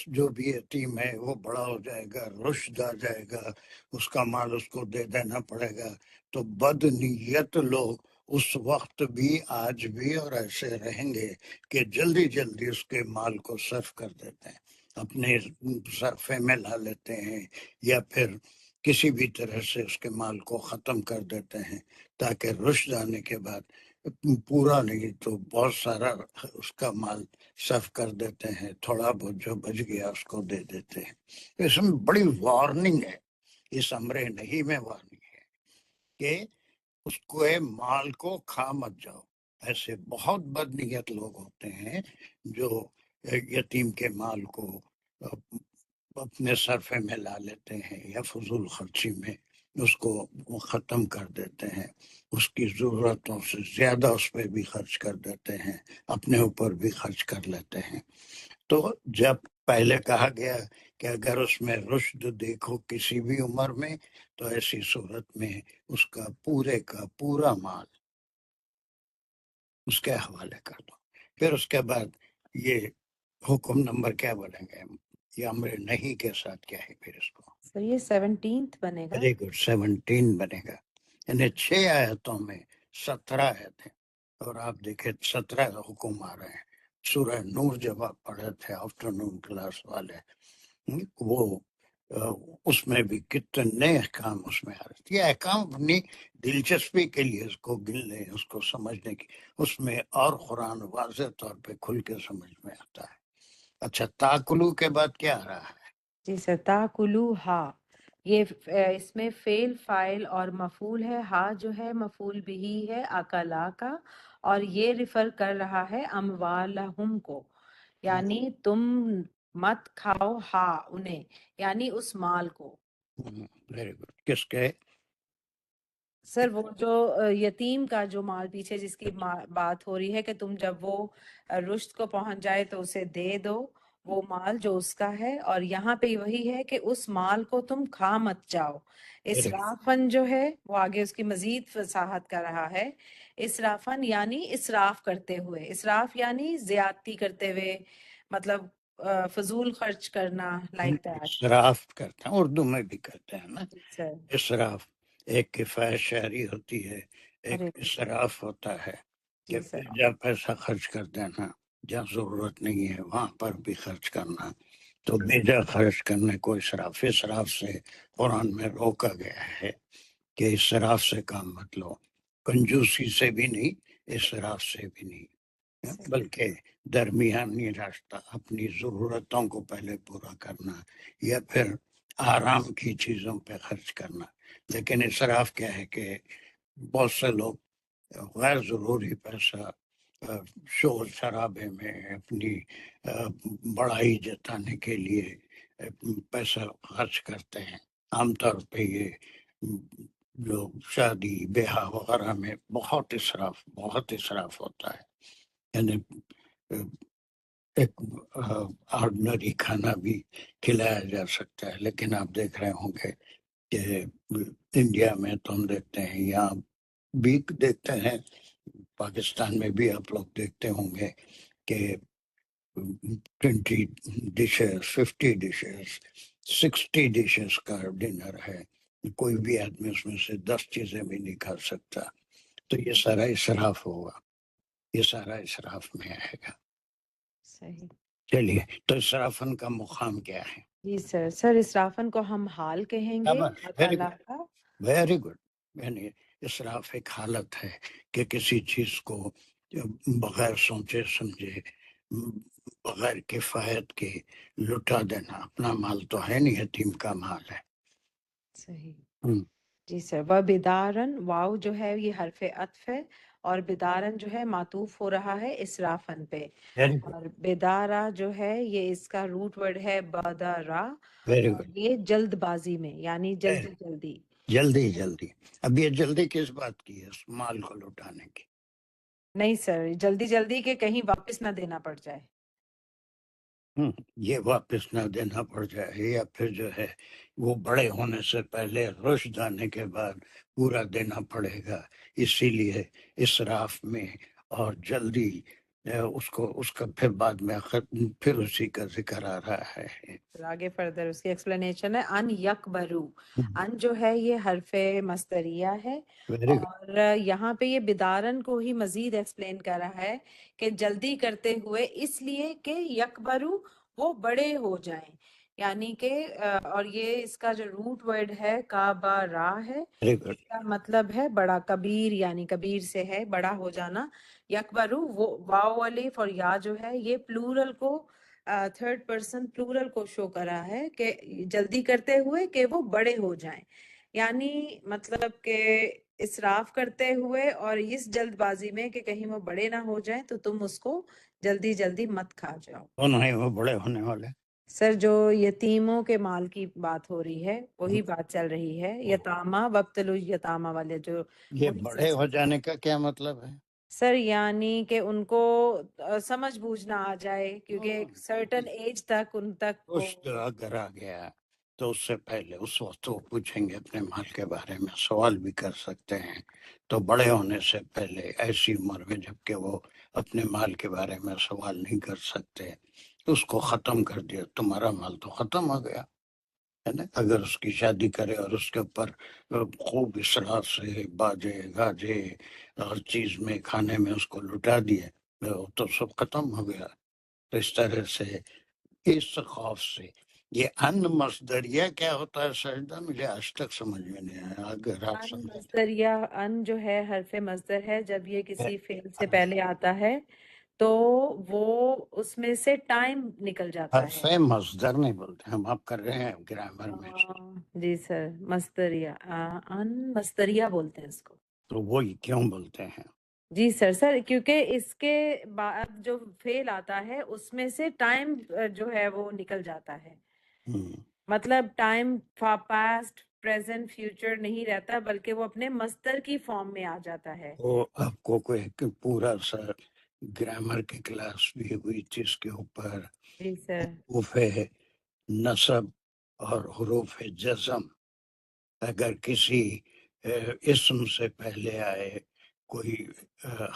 Speaker 1: جو بھی یتیم ہے وہ بڑا ہو جائے گا، رشد آ جائے گا، اس کا مال اس کو دے دینا پڑے گا، تو بد نیت لوگ اس وقت بھی آج بھی اور ایسے رہیں گے کہ جلدی جلدی اس کے مال کو صرف کر دیتے ہیں، اپنے صرفے میں لا لیتے ہیں، یا پھر کسی بھی طرح سے اس کے مال کو ختم کر دیتے ہیں، تاکہ رشد آنے کے بعد پورا نہیں تو بہت سارا اس کا مال صرف کر دیتے ہیں، تھوڑا بہت جو بچ گیا اس کو دے دیتے ہیں۔ اس میں بڑی وارننگ ہے، اس امرے نہیں میں وارننگ ہے کہ اس کو مال کو کھا مت جاؤ۔ ایسے بہت بد نیت لوگ ہوتے ہیں جو یتیم کے مال کو اپنے صرفے میں لا لیتے ہیں یا فضول خرچی میں اس کو ختم کر دیتے ہیں، اس کی ضرورتوں سے زیادہ اس پہ بھی خرچ کر دیتے ہیں، اپنے اوپر بھی خرچ کر لیتے ہیں۔ تو جب پہلے کہا گیا کہ اگر اس میں رشد دیکھو کسی بھی عمر میں تو ایسی صورت میں اس کا پورا مال اس کے حوالے کر دو۔ پھر اس کے بعد یہ حکم نمبر کیا بولیں گے، یہ امر نہیں کے ساتھ کیا ہے پھر اس کو؟
Speaker 8: سر یہ 17th بنے گا۔
Speaker 1: ویری گڈ، 17 بنے گا، یعنی 6 آیتوں میں 17 آیتیں، اور آپ دیکھیں 17 حکم آ رہے ہیں۔ سورہ نور جب آپ پڑھے تھے آفٹرنون کلاس والے، وہ اس میں بھی کتنے احکام اس میں آ رہے تھے۔ یہ احکام اپنی دلچسپی کے لیے اس کو گننے، اس کو سمجھنے کی، اس میں اور قرآن واضح طور پہ کھل کے سمجھ میں آتا ہے۔ اچھا، تاکلو کے بعد کیا آ رہا ہے؟
Speaker 8: جی سر تاکلو ہا، یہ اس میں فعل فاعل اور مفعول ہے، ہا جو ہے مفعول بہی ہے اکلا کا، اور یہ ریفر کر رہا ہے اموالہم کو، یعنی تم مت کھاؤ ہا انہیں، یعنی اس مال کو۔
Speaker 1: ویری گڈ، کس کے؟
Speaker 8: سر وہ جو یتیم کا جو مال پیچھے جس کی بات ہو رہی ہے کہ تم جب وہ رشد کو پہنچ جائے تو اسے دے دو وہ مال جو اس کا ہے، اور یہاں پہ وہی ہے کہ اس مال کو تم کھا مت جاؤ۔ اسرافن جو ہے وہ آگے اس کی مزید وضاحت کر رہا ہے، اسرافن یعنی اسراف کرتے ہوئے، اسراف یعنی زیادتی کرتے ہوئے، مطلب فضول خرچ کرنا، لائک دیٹ۔
Speaker 1: اسراف کرتے ہیں، اردو میں بھی کرتے ہیں نا
Speaker 8: سر
Speaker 1: اسراف۔ ایک کفایت شہری ہوتی ہے، ایک
Speaker 8: ارے
Speaker 1: اسراف ہوتا ہے کہ
Speaker 8: جی سر
Speaker 1: جب پیسہ خرچ کر دینا، جہاں ضرورت نہیں ہے وہاں پر بھی خرچ کرنا، تو بیجا خرچ کرنے کو اسراف، اسراف سے قرآن میں روکا گیا ہے کہ اسراف سے کام مت لو، کنجوسی سے بھی نہیں، اسراف سے بھی نہیں، بلکہ درمیانی راستہ، اپنی ضرورتوں کو پہلے پورا کرنا یا پھر آرام کی چیزوں پہ خرچ کرنا۔ لیکن اسراف کیا ہے کہ بہت سے لوگ غیر ضروری پیسہ شور شرابے میں اپنی بڑائی جتانے کے لیے پیسہ خرچ کرتے ہیں۔ عام طور پہ یہ لوگ شادی بیاہ وغیرہ میں بہت اسراف ہوتا ہے، یعنی ایک آرڈنری کھانا بھی کھلایا جا سکتا ہے، لیکن آپ دیکھ رہے ہوں گے کہ انڈیا میں تو ہم دیکھتے ہیں، یہاں بھی دیکھتے ہیں، پاکستان میں بھی آپ لوگ دیکھتے ہوں گے کہ 20 ڈشز 50 ڈشز 60 ڈشز کا ڈنر ہے، کوئی بھی آدمی اس میں سے 10 چیزیں بھی نہیں کھا سکتا، تو یہ سارا اسراف ہوگا، یہ سارا اسراف میں آئے گا۔
Speaker 8: صحیح۔
Speaker 1: چلیے، تو اسرافن کا مقام کیا ہے؟
Speaker 8: جی سر، سر اسرافن کو ہم حال کہیں گے اللہ
Speaker 1: ویری
Speaker 8: تعالیٰ
Speaker 1: گڈ،
Speaker 8: کا۔
Speaker 1: Very good. یعنی اسراف ایک حالت ہے کہ کسی چیز کو بغیر سوچے سمجھے، بغیر کفایت کے لٹا دینا۔ اپنا مال تو ہے نہیں، یتیم کا مال ہے۔
Speaker 8: صحیح۔
Speaker 1: ہم،
Speaker 8: جی سر، و بدارن، واو جو ہے یہ حرف عطف ہے، اور بدارن جو ہے معطوف ہو رہا ہے اسرافن پہ،
Speaker 1: ویری گڈ،
Speaker 8: اور بدارا جو ہے یہ اس کا روٹ ورڈ ہے بادارا،
Speaker 1: ویری
Speaker 8: اور
Speaker 1: گڈ،
Speaker 8: یہ جلد بازی میں یعنی جلدی جلدی۔
Speaker 1: جلدی جلدی۔ اب یہ جلدی کس بات کی ہے؟ اس مال کو لٹانے کی۔
Speaker 8: نہیں سر، جلدی جلدی کہ کہیں واپس نہ دینا پڑ جائے۔
Speaker 1: یہ واپس نہ دینا پڑ جائے، یا پھر جو ہے وہ بڑے ہونے سے پہلے، رشد آنے کے بعد پورا دینا پڑے گا۔ اسی لیے اسراف میں اور جلدی اس کا پھر بعد میں پھر اسی کا ذکر آ رہا ہے۔
Speaker 8: پھر آگے فردر اس کی ایکسپلینیشن ہے ان یکبرو، ان جو ہے یہ حرف مصدریہ ہے،
Speaker 1: ویری گڈ،
Speaker 8: اور یہاں پہ یہ بدارن کو ہی مزید ایکسپلین کر رہا ہے کہ جلدی کرتے ہوئے اس لیے کہ یکبرو وہ بڑے ہو جائیں، یعنی کہ اور یہ اس کا جو روٹ ورڈ ہے کابارا ہے،
Speaker 1: ویری
Speaker 8: اس
Speaker 1: گڈ،
Speaker 8: کا مطلب ہے بڑا، کبیر یعنی کبیر سے ہے بڑا ہو جانا۔ یکبرو وہ واو الف اور یا جو ہے یہ پلورل کو، تھرڈ پرسن پلورل کو شو کرا ہے کہ جلدی کرتے ہوئے کہ وہ بڑے ہو جائیں، یعنی مطلب کہ اسراف کرتے ہوئے اور اس جلد بازی میں کہ کہیں وہ بڑے نہ ہو جائیں تو تم اس کو جلدی جلدی مت کھا جاؤ۔
Speaker 1: کون ہے وہ بڑے ہونے والے؟
Speaker 8: سر جو یتیموں کے مال کی بات ہو رہی ہے وہی بات چل رہی ہے، یتامہ وابتلوا الیتامہ والے جو
Speaker 1: یہ
Speaker 8: وہی
Speaker 1: بڑے ہو
Speaker 8: سلسلہ۔
Speaker 1: جانے کا کیا مطلب ہے؟
Speaker 8: سر یعنی کہ ان کو سمجھ بوجھ نہ آ جائے، کیونکہ ایک سرٹن ایج تک ان تک وہ۔
Speaker 1: رشد اگر آ گیا تو اس سے پہلے اس وقت وہ پوچھیں گے اپنے مال کے بارے میں، سوال بھی کر سکتے ہیں، تو بڑے ہونے سے پہلے ایسی عمر میں جب کہ وہ اپنے مال کے بارے میں سوال نہیں کر سکتے، اس کو ختم کر دیا، تمہارا مال تو ختم ہو گیا ہے نا۔ اگر اس کی شادی کرے اور اس کے اوپر خوب اسراف سے باجے گاجے اور چیز میں کھانے میں اس کو لٹا دیے تو سب ختم ہو گیا۔ تو اس طرح سے اس خوف سے یہ ان مصدریہ کیا ہوتا ہے سجدہ، مجھے آج تک سمجھ میں نہیں آیا، اگر آپ
Speaker 8: ان
Speaker 1: سمجھ
Speaker 8: مصدریہ، ان جو ہے حرف مصدر ہے، جب یہ کسی فعل سے پہلے آتا ہے تو وہ اس میں سے ٹائم نکل جاتا
Speaker 1: حرف
Speaker 8: ہے۔
Speaker 1: مصدر نہیں بولتے ہم، آپ کر رہے ہیں گرامر میں،
Speaker 8: جی سر، مصدریہ، ان مصدریہ بولتے ہیں اس کو۔
Speaker 1: تو وہی کیوں بولتے ہیں؟
Speaker 8: جی سر، سر کیونکہ اس کے بعد جو فعل آتا ہے اس میں سے ٹائم جو ہے وہ نکل جاتا ہے،
Speaker 1: ہم،
Speaker 8: مطلب ٹائم پاسٹ پریزنٹ فیوچر نہیں رہتا، بلکہ وہ اپنے مصدر کی فارم میں آ جاتا ہے۔
Speaker 1: وہ آپ کو کوئی پورا سا گرامر کی کلاس بھی ہوئی تھی اس کے اوپر،
Speaker 8: جی سر۔
Speaker 1: حروف نصب اور حروف جزم، اگر کسی اسم سے پہلے آئے کوئی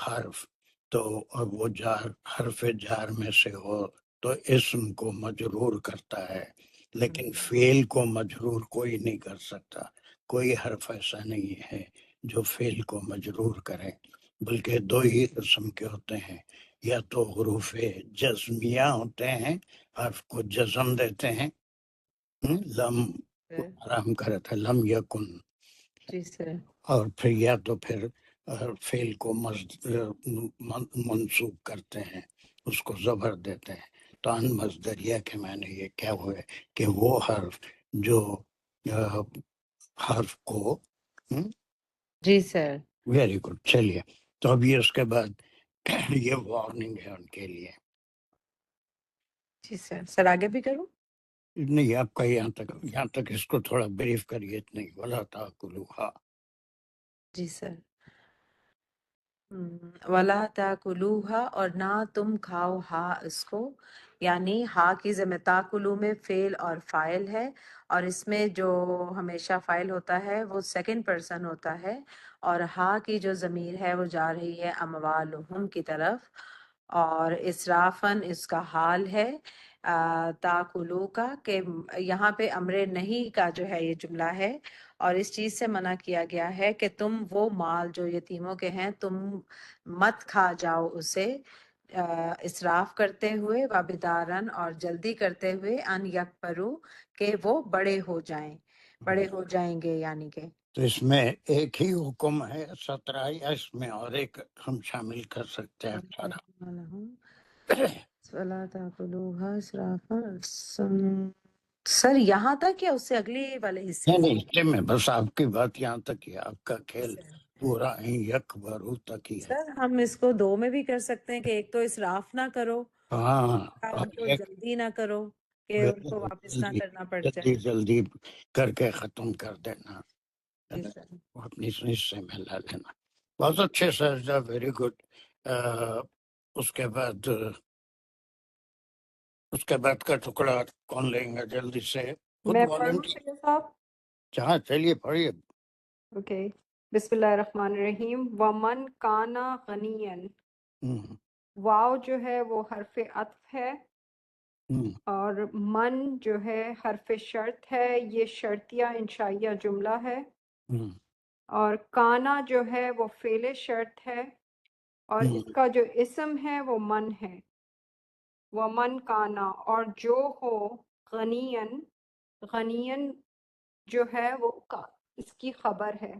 Speaker 1: حرف تو اور وہ جار حرف جار میں سے ہو تو اسم کو مجرور کرتا ہے، لیکن فعل کو مجرور کوئی نہیں کر سکتا، کوئی حرف ایسا نہیں ہے جو فعل کو مجرور کرے، بلکہ دو ہی قسم کے ہوتے ہیں، یا تو حروف جزمیہ ہوتے ہیں، حرف کو جزم دیتے ہیں، لم حرام کرے تھا لم یکن،
Speaker 8: جی سر۔
Speaker 1: اور پھر یا تو پھر فعل کو منصوب کرتے ہیں، اس کو زبر دیتے ہیں۔ تو ان مصدریہ کے معنی یہ کیا ہوئے کہ وہ حرف جو حرف کو
Speaker 8: جی سر۔
Speaker 1: Very good. چلیے، تو اب یہ اس کے بعد یہ وارننگ ہے ان کے لیے۔
Speaker 8: جی سر، سر آگے بھی کروں؟
Speaker 1: نہیں، آپ کا یہاں تک اس کو تھوڑا بریف کریے، اتنی ولا تاکلوہا۔
Speaker 8: جی سر۔ ولا تاکلوہا، اور نہ تم کھاؤ ہا اس کو، یعنی ہا کی ضمیر تاکلو میں فعل اور فاعل ہے، اور اس میں جو ہمیشہ فاعل ہوتا ہے وہ سیکنڈ پرسن ہوتا ہے، اور ہا کی جو ضمیر ہے وہ جا رہی ہے اموالہم کی طرف، اور اسرافن اس کا حال ہے تاکلو کا، کہ یہاں پہ امر نہیں کا جو ہے یہ جملہ ہے، اور اس چیز سے منع کیا گیا ہے کہ تم وہ مال جو یتیموں کے ہیں تم مت کھا جاؤ اسے اسراف کرتے ہوئے، وابدارن اور جلدی کرتے ہوئے، ان یکبرو کہ وہ بڑے ہو جائیں، بڑے ہو جائیں گے یعنی کہ
Speaker 1: تو اس میں ایک ہی حکم ہے 17 یا اس میں اور ایک ہم شامل کر سکتے ہیں 18؟
Speaker 8: وَلَا تَأْكُلُوهَا إِسْرَافًا سر یہاں تک یا اس سے اگلی والے حصے
Speaker 1: نہیں
Speaker 8: سے؟
Speaker 1: نہیں، اس سے میں بس آپ کی بات یہاں تک ہی، آپ کا کھیل پورا یکبرو تک ہی ہے۔
Speaker 8: سر ہم اس کو دو میں بھی کر سکتے ہیں کہ ایک تو اسراف نہ کرو،
Speaker 1: ہاں،
Speaker 8: ان
Speaker 1: اور
Speaker 8: کو
Speaker 1: ایک
Speaker 8: جلدی نہ کرو کہ ان کو واپس نہ
Speaker 1: جلدی
Speaker 8: کرنا پڑ
Speaker 1: جلدی
Speaker 8: جائے۔
Speaker 1: جلدی کر کے ختم کر دینا،
Speaker 8: جی سر۔
Speaker 1: وہ اپنی حصے میں لا لینا۔ بہت اچھے سر، ویری گڈ۔ اس کے بعد کا ٹکڑا کون لیں گا جلدی سے؟ خود
Speaker 9: میں پڑھوں
Speaker 1: والنٹی،
Speaker 9: سید صاحب؟
Speaker 1: جہاں چلیے پڑھیے۔
Speaker 9: اوکے، بسم اللہ الرحمن الرحیم۔ ومن کانا غنین،
Speaker 1: ہم،
Speaker 9: واو جو ہے وہ حرف عطف ہے،
Speaker 1: ہم،
Speaker 9: اور من جو ہے حرف شرط ہے، یہ شرطیہ انشائیہ جملہ ہے،
Speaker 1: ہم،
Speaker 9: اور کانا جو ہے وہ فعل شرط ہے، اور
Speaker 1: ہم،
Speaker 9: اس کا جو اسم ہے وہ من ہے۔ ومن کانا، اور جو ہو غنین، غنین جو ہے وہ اس کی خبر ہے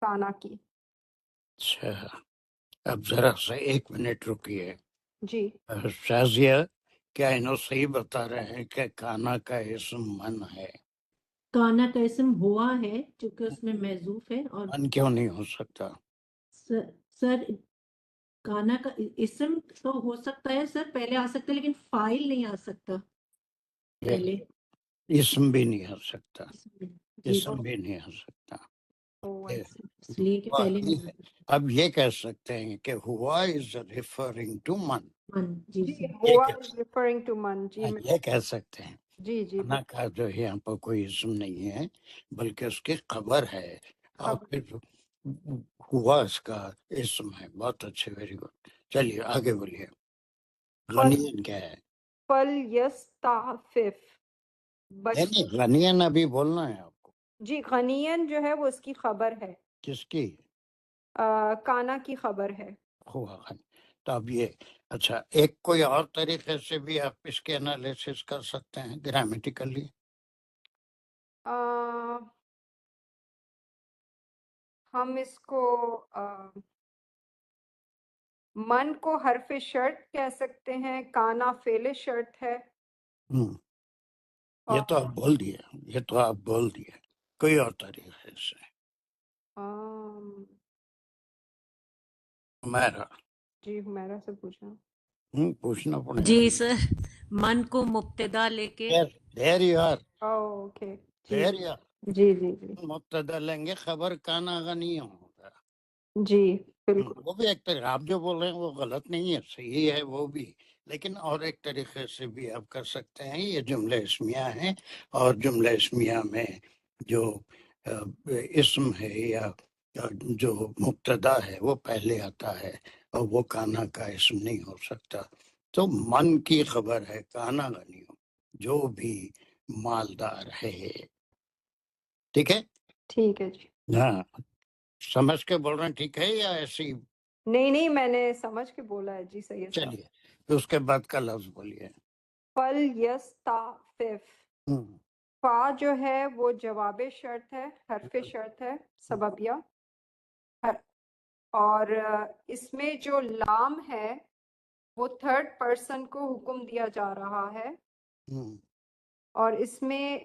Speaker 9: کانا کی۔
Speaker 1: اچھا، اب ذرا سا 1 منٹ رکیے۔
Speaker 9: جی
Speaker 1: شازیہ، کیا انہوں صحیح بتا رہے ہیں کہ کانا کا اسم من ہے؟
Speaker 3: کانا کا اسم ہوا ہے چونکہ اس میں محذوف ہے، اور
Speaker 1: من کیوں نہیں ہو سکتا؟
Speaker 3: سر کانا کا اسم تو ہو سکتا ہے سر، پہلے آ سکتا ہے لیکن فائل نہیں آ سکتا پہلے۔
Speaker 1: اسم بھی نہیں ہو سکتا،
Speaker 3: جی
Speaker 1: اسم بھی نہیں ہو سکتا۔
Speaker 3: اس لیے کہ پہلے نہیں آ سکتا۔
Speaker 1: اب یہ کہہ سکتے ہیں کہ ہوا از ریفرنگ ٹو من،
Speaker 3: جی
Speaker 9: جی،
Speaker 3: جی
Speaker 9: ہوا از ریفرنگ ٹو من۔ جی میں
Speaker 1: یہ کہہ سکتے ہیں۔
Speaker 9: جی جی
Speaker 1: کانا کا جو ہے یہاں پر کوئی اسم نہیں ہے بلکہ اس کی خبر ہے، اور
Speaker 9: خبر۔
Speaker 1: پھر ہوا اس کا اسم ہے۔ بہت اچھے، ویری گڈ۔ چلیے آگے بولیے۔ غنین کیا ہے؟
Speaker 9: فل یستعفف،
Speaker 1: نہیں، غنین ابھی بولنا ہے آپ کو۔
Speaker 9: جی غنین جو ہے وہ اس کی خبر ہے،
Speaker 1: کس کی؟
Speaker 9: کانا کی خبر ہے۔
Speaker 1: ہوا غنی۔ تو اب یہ اچھا، ایک کوئی اور طریقے سے بھی آپ اس کے انالیسس کر سکتے ہیں گرامیٹیکلی۔
Speaker 9: ہم اس کو من کو حرف شرط کہہ سکتے ہیں، کانا فعل شرط ہے،
Speaker 1: یہ تو آپ بول دیے، یہ تو آپ بول دیے، کوئی اور طریقے سے؟ میرا
Speaker 9: جی میرا سے پوچھا۔
Speaker 1: پوچھنا پڑے گا۔
Speaker 4: جی سر، من کو مبتدا لے کے
Speaker 1: دیر یار،
Speaker 9: اوکے جی
Speaker 1: دیر یار،
Speaker 9: جی جی جی
Speaker 1: مبتدا لیں گے، خبر کانا غنی ہوگا۔
Speaker 9: جی بالکل
Speaker 1: وہ بھی ایک طریقہ، آپ جو بول رہے ہیں وہ غلط نہیں ہے، صحیح ہے وہ بھی، لیکن اور ایک طریقے سے بھی آپ کر سکتے ہیں۔ یہ جملہ اسمیہ ہیں، اور جملہ اسمیہ میں جو اسم ہے یا جو مبتدا ہے وہ پہلے آتا ہے، اور وہ کانا کا اسم نہیں ہو سکتا۔ تو من کی خبر ہے کانا غنی ہو، جو بھی مالدار ہے۔ ٹھیک ہے؟
Speaker 9: ٹھیک ہے جی۔
Speaker 1: ہاں، سمجھ کے بول رہے ہیں ٹھیک ہے یا ایسی؟
Speaker 9: نہیں نہیں، میں نے سمجھ کے بولا ہے جی، صحیح ہے صاحب۔
Speaker 1: چلیے پھر اس کے بعد کا لفظ بولیے۔
Speaker 9: فل یستعفف، فا جو ہے وہ جواب شرط ہے، حرف شرط ہے، سببیہ، اور اس میں جو لام ہے وہ تھرڈ پرسن کو حکم دیا جا رہا ہے، اور اس میں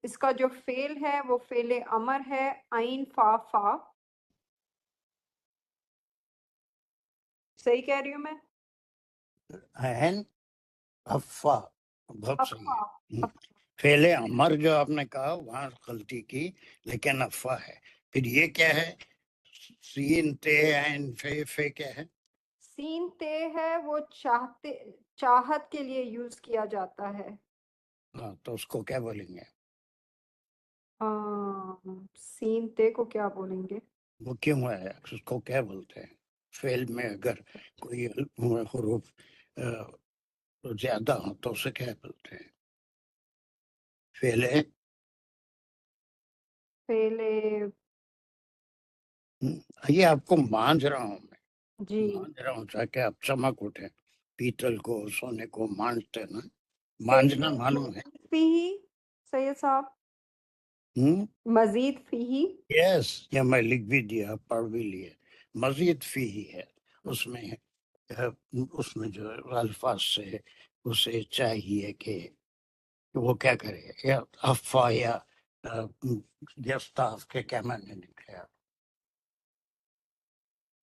Speaker 9: اس کا جو فعل ہے وہ فعل امر ہے، عین فا فا۔ صحیح کہہ رہی ہوں میں؟
Speaker 1: عین افا، بہت صحیح
Speaker 9: افا،
Speaker 1: ہے۔ فعل امر جو آپ نے کہا وہاں غلطی کی، لیکن افا ہے۔ پھر یہ کیا ہے؟ سین تے عین فے، فے کیا ہے؟
Speaker 9: سین تے ہے وہ چاہت کے لیے یوز کیا جاتا ہے۔
Speaker 1: ہاں، تو اس کو کیا بولیں گے؟
Speaker 9: سین تے کو کیا بولیں گے؟
Speaker 1: وہ کیوں ہے؟ اس کو کیا بولتے ہیں؟ فعل میں اگر کوئی حروف زیادہ ہو تو اسے کیا بولتے ہیں؟ فعل یہ آپ کو مانج رہا ہوں میں،
Speaker 9: جی
Speaker 1: مانج رہا ہوں تاکہ آپ چمک اٹھے. پیتل کو سونے کو مانجتے نا، مانجنا معلوم ہے.
Speaker 9: فی سید صاحب مزید فی
Speaker 1: یس، یہ میں لکھ بھی دیا، پڑھ بھی لیے. مزید فی ہی ہے اس میں. اس میں جو الفاظ سے اسے چاہیے کہ وہ کیا کرے، یا افا یا یستاف کے کیا معنی نکلے؟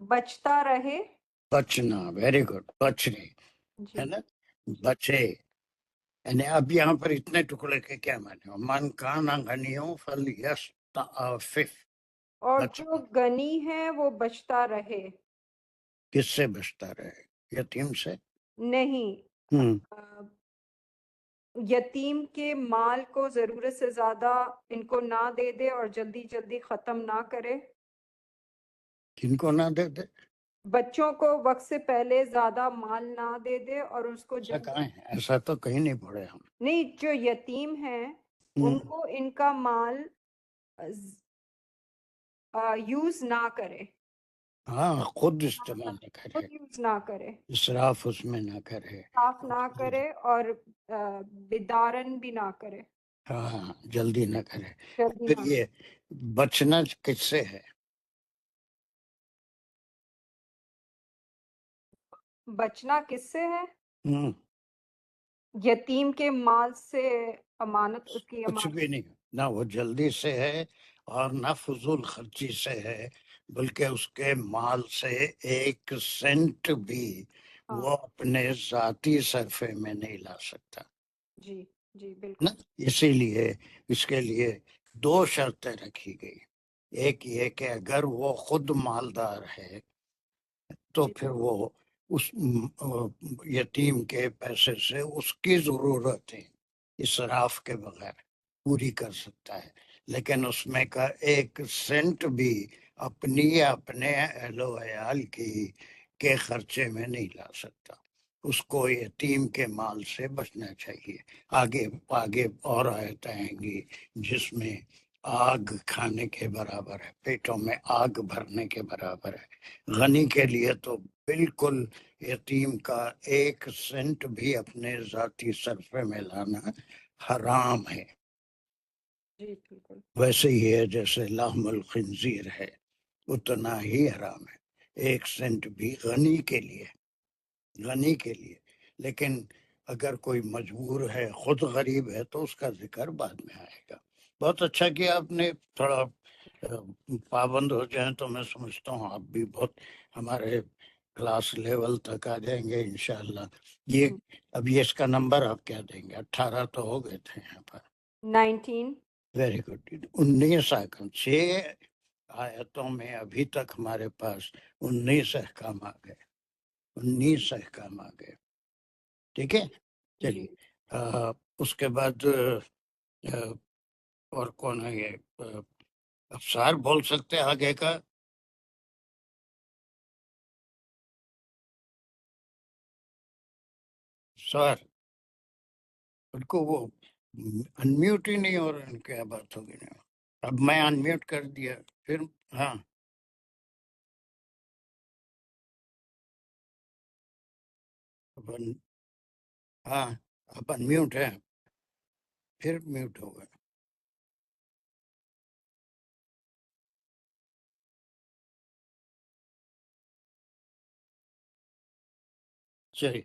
Speaker 9: بچتا رہے.
Speaker 1: بچنا، ویری گڈ، بچنے
Speaker 9: جی
Speaker 1: ہے نا، بچے. یعنی اب یہاں پر اتنے ٹکڑے کے کیا معنی ہو؟ من کانا غنیوں فلیستعفف.
Speaker 9: اور جو غنی ہے وہ بچتا رہے.
Speaker 1: کس سے بچتا رہے؟ یتیم سے؟
Speaker 9: نہیں، یتیم کے مال کو ضرورت سے زیادہ ان کو نہ دے دے اور جلدی جلدی ختم نہ کرے.
Speaker 1: کن کو نہ دے دے؟
Speaker 9: بچوں کو وقت سے پہلے زیادہ مال نہ دے دے اور اس کو
Speaker 1: ایسا کہاں ہے؟ ایسا تو کہیں نہیں پڑھے ہم.
Speaker 9: نہیں، جو یتیم ہیں ان کو ان کا مال یوز نہ کرے.
Speaker 1: ہاں، خود استعمال نہ کرے،
Speaker 9: خود یوز نہ کرے،
Speaker 1: اسراف اس میں نہ کرے.
Speaker 9: صاف نہ کرے اور بیدارن بھی نہ کرے،
Speaker 1: ہاں، جلدی نہ کرے.
Speaker 9: جلدی
Speaker 1: پھر
Speaker 9: نہ.
Speaker 1: یہ بچنا کس سے ہے؟
Speaker 9: بچنا کس سے ہے؟
Speaker 1: ہوں،
Speaker 9: یتیم کے مال سے، امانت اس کی
Speaker 1: کچھ
Speaker 9: امانت.
Speaker 1: بھی نہیں، نہ وہ جلدی سے ہے اور نہ فضول خرچی سے ہے، بلکہ اس کے مال سے ایک سینٹ بھی وہ اپنے ذاتی صرفے میں نہیں لا سکتا
Speaker 9: جی جی
Speaker 1: نا.
Speaker 9: بالکل.
Speaker 1: اسی لیے اس کے لیے دو شرطیں رکھی گئی. ایک یہ کہ اگر وہ خود مالدار ہے تو
Speaker 9: جی
Speaker 1: پھر وہ اس یتیم کے پیسے سے اس کی ضرورتیں اسراف کے بغیر پوری کر سکتا ہے، لیکن اس میں کا ایک سینٹ بھی اپنی یا اپنے اہل و عیال کی کے خرچے میں نہیں لا سکتا. اس کو یتیم کے مال سے بچنا چاہیے. آگے آگے اور آیت آئیں گی جس میں آگ کھانے کے برابر ہے، پیٹوں میں آگ بھرنے کے برابر ہے. غنی کے لیے تو بالکل یتیم کا ایک سینٹ بھی اپنے ذاتی صرفے میں لانا حرام ہے.
Speaker 9: جی بالکل.
Speaker 1: ویسے ہی ہے جیسے لحم الخنزیر ہے، اتنا ہی حرام ہے ایک سینٹ بھی غنی کے لیے، غنی کے لیے. لیکن اگر کوئی مجبور ہے، خود غریب ہے، تو اس کا ذکر بعد میں آئے گا. بہت اچھا کیا آپ نے. تھوڑا پابند ہو جائیں تو میں سمجھتا ہوں آپ بھی بہت ہمارے کلاس لیول تک آ جائیں گے انشاءاللہ. یہ اب یہ اس کا نمبر آپ کیا دیں گے؟ 18 تو ہو گئے تھے یہاں پر.
Speaker 9: 19.
Speaker 1: Very good. 19 آیتوں، 6 آیتوں میں ابھی تک ہمارے پاس 19 احکام آ گئے، 19 احکام آ گئے. ٹھیک ہے، چلیے. اس کے بعد اور کون ہے؟ یہ افسار بول سکتے آگے کا؟ سر ان کو وہ انمیوٹ ہی نہیں ہو رہا، ان کیا بات ہوگی نا. اب میں انمیوٹ کر دیا پھر. ہاں ہاں، اب انمیوٹ ہے، پھر میوٹ ہوگا. چلیے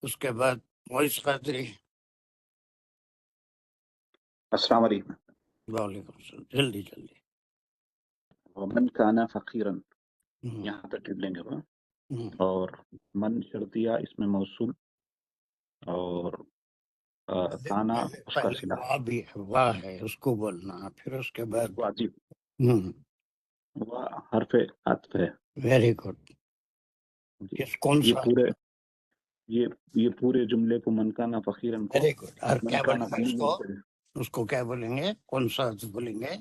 Speaker 1: اس کے بعد وائس قادری.
Speaker 10: السلام علیکم.
Speaker 1: وعلیکم السلام. جلدی جلدی.
Speaker 10: ومن کانا فقیرن، یہاں تک لیں گے. اور من شرطیہ اس میں موصول، اور کانا اس کا
Speaker 1: پہلے
Speaker 10: صلہ
Speaker 1: واہ بھی ہے، واہ ہے، اس کو بولنا. پھر اس کے بعد
Speaker 10: واجب، وہ حرف عطف ہے.
Speaker 1: Very good. کس کون
Speaker 10: یہ
Speaker 1: سا؟
Speaker 10: پورے یہ پورے جملے کو من کانا فقیرن کو
Speaker 1: ویری گڈ. اور
Speaker 10: من
Speaker 1: کیا
Speaker 10: کانا
Speaker 1: بولیں گے اس کو؟
Speaker 10: غنیًا،
Speaker 1: اس کو کیا بولیں گے؟ کون سا بولیں گے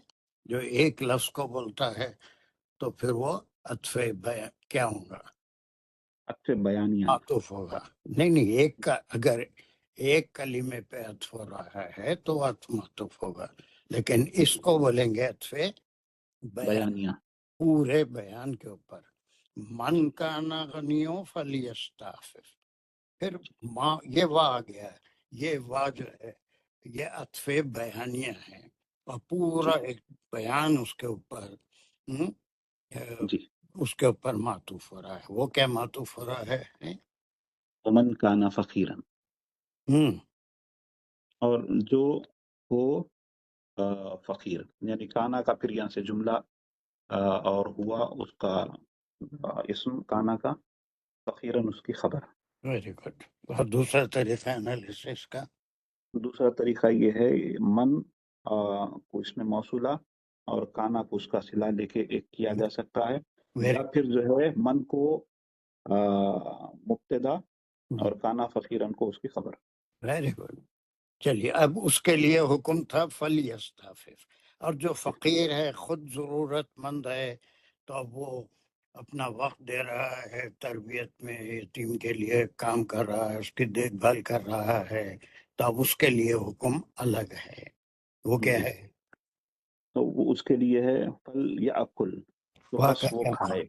Speaker 1: جو ایک لفظ کو بولتا ہے تو پھر وہ عطف کیا ہوگا؟
Speaker 10: عطف بیانیہ
Speaker 1: معطوف ہوگا. نہیں ایک کا اگر ایک کلمے پہ عطف ہو رہا ہے تو عطف معطوف ہوگا، لیکن اس کو بولیں گے عطف بیان،
Speaker 10: بیانیہ.
Speaker 1: پورے بیان کے اوپر. من کان غنیوں فلیستعفف. پھر یہ وا آ گیا ہے، یہ وا جو ہے یہ عطف بیانیہ ہے اور پورا ایک بیان اس کے اوپر
Speaker 10: جی.
Speaker 1: اس کے اوپر معطوف ہو رہا ہے. وہ کیا معطوف ہو رہا ہے؟
Speaker 10: ومن کان فقیرا، اور جو ہو فقیر، یعنی کانا کا پھر یہاں سے جملہ اور ہوا اس کا اسم کانا کا، فقیرن اس کی خبر.
Speaker 1: Very good. اور دوسرا طریقہ انالیسس کا؟
Speaker 10: دوسرا طریقہ یہ ہے من کو اس میں موصولہ اور کانا کو اس کا صلہ لے کے ایک کیا جا سکتا ہے، یا پھر جو ہے من کو مبتدا اور کانا فقیرن کو اس کی خبر.
Speaker 1: Very good. چلیے اب اس کے لیے حکم تھا فلیستعفف، اور جو فقیر ہے خود ضرورت مند ہے تو اب وہ اپنا وقت دے رہا ہے تربیت میں، یتیم کے لیے کام کر رہا ہے، اس کی دیکھ بھال کر رہا ہے، تو اب اس کے لیے حکم الگ ہے. وہ کیا ہے؟
Speaker 10: تو وہ اس کے لیے ہے فل یا اکل، تو
Speaker 1: فا
Speaker 10: بس
Speaker 1: کا
Speaker 10: وہ
Speaker 1: کیا
Speaker 10: کھائے.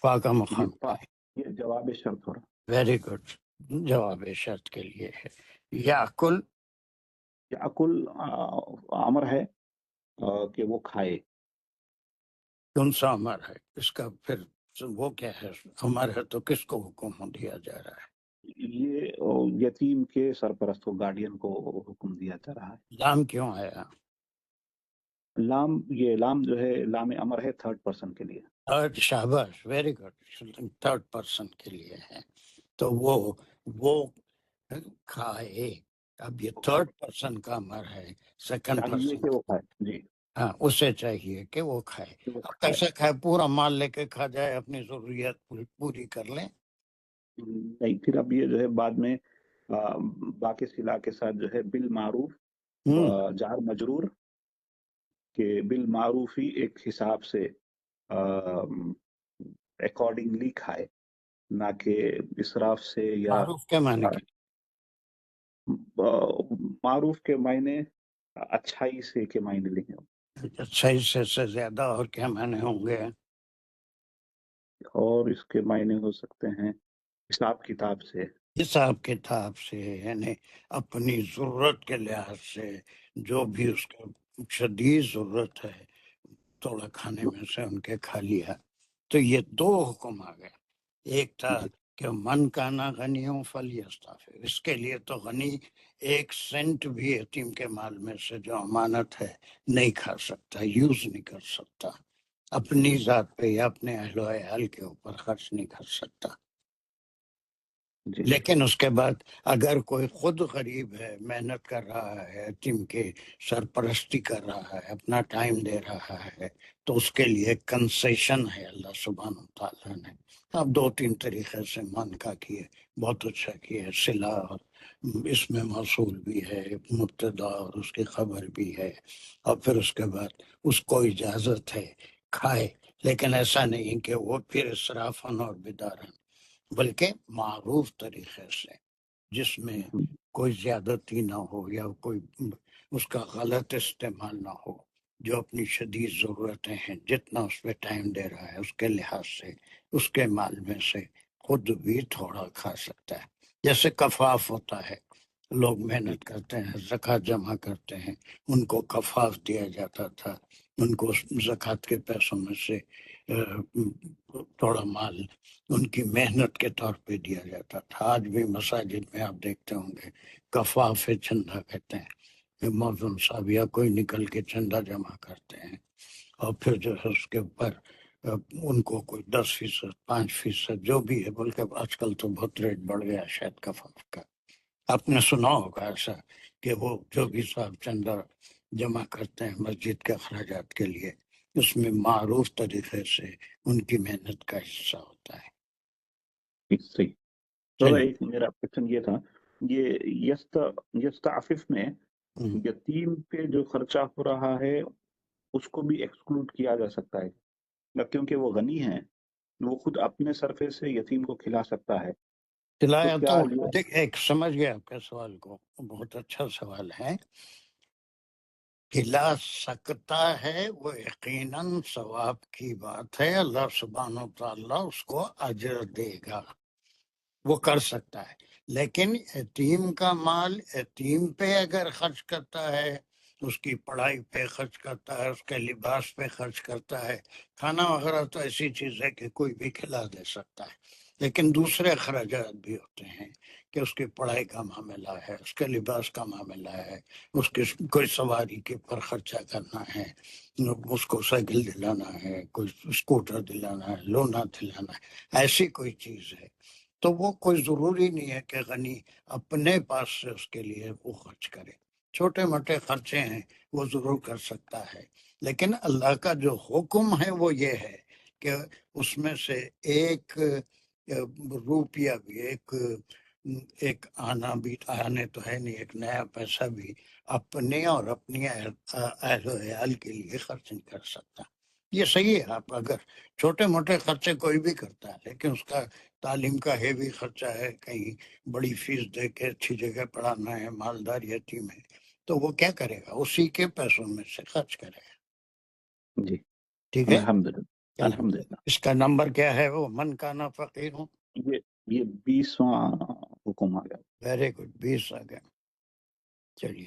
Speaker 1: فا کا
Speaker 10: یہ
Speaker 1: مقام کیا ہے؟
Speaker 10: یہ جواب شرط ہو رہا.
Speaker 1: Very good. جواب شرط کے لیے ہے یا کل.
Speaker 10: یا اکل امر ہے کہ وہ کھائے.
Speaker 1: کون سا امر ہے اس کا؟ پھر وہ کیا ہے؟ امر ہے تو کس کو حکم دیا جا رہا ہے؟
Speaker 10: یہ یتیم کے سرپرست کو، گارڈین کو حکم دیا جا رہا ہے.
Speaker 1: لام کیوں آیا؟
Speaker 10: لام، یہ لام جو ہے لام امر ہے تھرڈ پرسن کے لیے.
Speaker 1: تھرڈ. شاباش، ویری گڈ. تھرڈ پرسن کے لیے ہے تو وہ کھائے. اب یہ تھرڈ پرسن کا امر ہے، سیکنڈ
Speaker 10: چاہیے
Speaker 1: پرسن.
Speaker 10: کہ وہ کھائے. جی.
Speaker 1: ہاں، اسے چاہیے کہ وہ کھائے.
Speaker 10: کہ وہ
Speaker 1: اب
Speaker 10: کھائے.
Speaker 1: کیسے کھائے؟ پورا مال لے کے کھا جائے، اپنی ضروریات پوری کر لیں؟
Speaker 10: نہیں، پھر اب یہ جو ہے بعد میں باقی صلہ کے ساتھ جو ہے بالمعروف جار مجرور کہ بالمعروف ہی ایک حساب سے اکارڈنگلی کھائے، نہ کہ اسراف سے یا
Speaker 1: معروف کے معنی کے
Speaker 10: معروف کے معنی اچھائی سے کے معنی لیں گے.
Speaker 1: اچھائی سے زیادہ اور کیا معنی ہوں گے؟
Speaker 10: اور اس کے معنی ہو سکتے ہیں حساب کتاب سے.
Speaker 1: حساب کتاب سے یعنی اپنی ضرورت کے لحاظ سے جو بھی اس کو شدید ضرورت ہے تھوڑا کھانے میں سے ان کے کھا لیا. تو یہ دو حکم آ گئے. ایک تھا کہ من کانا غنیوں فلیستعفف، اس کے لیے تو غنی ایک سینٹ بھی یتیم کے مال میں سے جو امانت ہے نہیں کھا سکتا، یوز نہیں کر سکتا، اپنی ذات پہ یا اپنے اہل و عیال کے اوپر خرچ نہیں کر سکتا. لیکن اس کے بعد اگر کوئی خود غریب ہے، محنت کر رہا ہے، یتیم کے سرپرستی کر رہا ہے، اپنا ٹائم دے رہا ہے، تو اس کے لیے کنسیشن ہے اللہ سبحانہ تعالیٰ نے. اب دو تین طریقے سے من کا کیے، بہت اچھا کیے. صلہ اور اس میں موصول بھی ہے، مبتدا اور اس کی خبر بھی ہے، اور پھر اس کے بعد اس کو اجازت ہے کھائے، لیکن ایسا نہیں کہ وہ پھر اسرافاً اور بدارن، بلکہ معروف طریقے سے جس میں کوئی زیادتی نہ ہو یا کوئی اس کا غلط استعمال نہ ہو. جو اپنی شدید ضرورتیں ہیں، جتنا اس پہ ٹائم دے رہا ہے اس کے لحاظ سے اس کے مال میں سے خود بھی تھوڑا کھا سکتا ہے. جیسے کفاف ہوتا ہے، لوگ محنت کرتے ہیں، زکوٰۃ جمع کرتے ہیں، ان کو کفاف دیا جاتا تھا، ان کو زکوٰۃ کے پیسوں میں سے تھوڑا مال ان کی محنت کے طور پہ دیا جاتا تھا. آج بھی مساجد میں آپ دیکھتے ہوں گے کفاف چندہ کہتے ہیں، موزن صاحب یا کوئی نکل کے چندہ جمع کرتے ہیں، اور پھر جو ہے اس کے اوپر ان کو کوئی 10%، 5% جو بھی ہے، بلکہ آج کل تو بہت ریٹ بڑھ گیا شاید کفاف کا. آپ نے سنا ہوگا ایسا کہ وہ جو بھی صاحب چندہ جمع کرتے ہیں مسجد کے اخراجات کے لیے، اس میں معروف طریقے سے ان کی محنت کا حصہ ہوتا ہے.
Speaker 10: صحیح. تو ایک میرا کوشچن یہ تھا، یہ یستعفف میں یتیم پہ جو خرچہ ہو رہا ہے اس کو بھی ایکسکلوڈ کیا جا سکتا ہے؟ کیونکہ وہ غنی ہیں، وہ خود اپنے صرفے سے یتیم کو کھلا سکتا ہے، تو
Speaker 1: کھلایا
Speaker 10: کیا
Speaker 1: تو
Speaker 10: یہ
Speaker 1: دیکھ ایک سمجھ گیا آپ کے سوال کو، بہت اچھا سوال ہے. کھلا سکتا ہے وہ یقیناً ثواب کی بات ہے، اللہ سبحانہ و تعالیٰ اس کو اجر دے گا، وہ کر سکتا ہے. لیکن یتیم کا مال یتیم پہ اگر خرچ کرتا ہے، اس کی پڑھائی پہ خرچ کرتا ہے، اس کے لباس پہ خرچ کرتا ہے، کھانا وغیرہ تو ایسی چیز ہے کہ کوئی بھی کھلا دے سکتا ہے، لیکن دوسرے اخراجات بھی ہوتے ہیں کہ اس کی پڑھائی کا معاملہ ہے، اس کے لباس کا معاملہ ہے، اس کی کوئی سواری کے پر خرچہ کرنا ہے، اس کو سائیکل دلانا ہے، کوئی اسکوٹر دلانا ہے، لونا دلانا ہے، ایسی کوئی چیز ہے، تو وہ کوئی ضروری نہیں ہے کہ غنی اپنے پاس سے اس کے لیے وہ خرچ کرے. چھوٹے موٹے خرچے ہیں وہ ضرور کر سکتا ہے، لیکن اللہ کا جو حکم ہے وہ یہ ہے کہ اس میں سے ایک روپیہ بھی، ایک آنا بھی، آنے تو ہے نہیں، ایک نیا پیسہ بھی اپنے اور اپنی اہل و عیال کے لیے خرچ نہیں کر سکتا. یہ صحیح ہے، آپ اگر چھوٹے موٹے خرچے کوئی بھی کرتا ہے، لیکن اس کا تعلیم کا ہیوی خرچہ ہے، کہیں بڑی فیس دے کے اچھی جگہ پڑھانا ہے، مالدار یتیم ہے، تو وہ کیا کرے گا؟ اسی کے پیسوں میں سے خرچ کرے گا.
Speaker 10: جی
Speaker 1: ٹھیک ہے،
Speaker 10: الحمدللہ
Speaker 1: چلیں.
Speaker 10: الحمدللہ.
Speaker 1: اس کا نمبر کیا ہے؟ وہ من کانا فقیر ہوں.
Speaker 10: یہ 20واں حکم آ گیا.
Speaker 1: ویری گڈ، 20 آ گیا. چلیے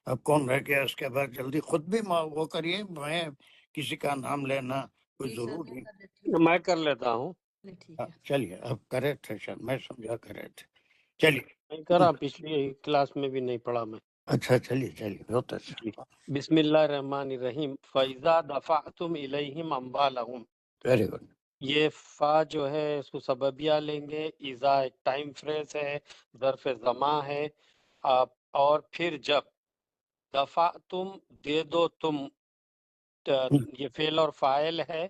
Speaker 1: اب کون رہ گیا اس کے بعد؟ جلدی خود بھی وہ کریے، میں کسی کا نام لینا کوئی ضروری.
Speaker 6: میں کر لیتا ہوں.
Speaker 1: چلیے اب کرے تھے، شاید میں سمجھا کرے تھے. چلیے
Speaker 6: نہیں کرا، پچھلی کلاس میں بھی نہیں پڑھا میں.
Speaker 1: اچھا چلیے چلیے، بہت
Speaker 6: جی.
Speaker 1: اچھا.
Speaker 6: بسم اللہ الرحمن الرحیم. فَإِذَا دَفَعْتُمْ إِلَيْهِمْ أَمْوَالَهُمْ.
Speaker 1: Very good.
Speaker 6: یہ فا جو ہے اس کو سببیہ لیں گے. اذا ایک ٹائم فریز ہے، ظرف زماں ہے. اور پھر جب دفع تم دے دو تم، یہ فعل اور فاعل ہے.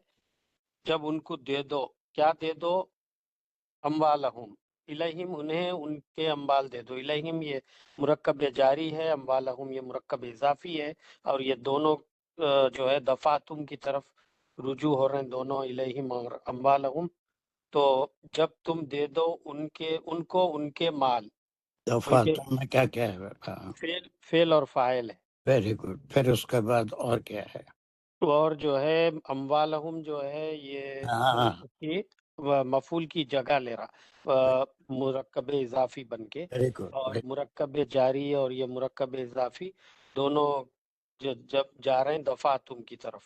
Speaker 6: جب ان کو دے دو، کیا دے دو؟ اموالہم الیہم، انہیں ان کے اموال دے دو. الیہم یہ مرکب جاری ہے، اموالہم یہ مرکب اضافی ہے، اور یہ دونوں جو ہے دفعتم کی طرف رجوع ہو رہے ہیں، دونوں الیہم اور اموالہم. تو جب تم دے دو ان کو ان کے مال، ان کے
Speaker 1: دفعتوں میں کیا کیا ہے؟
Speaker 6: فعل اور فاعل ہے.
Speaker 1: Very good. پھر اس کے بعد اور کیا ہے؟
Speaker 6: اور جو ہے اموالہم جو ہے یہ
Speaker 1: ہاں
Speaker 6: کی مفعول کی جگہ لے رہا، مرکب اضافی بن کے.
Speaker 1: Very good.
Speaker 6: اور مرکب جاری اور یہ مرکب اضافی دونوں جب جا رہے ہیں دفعتم کی طرف.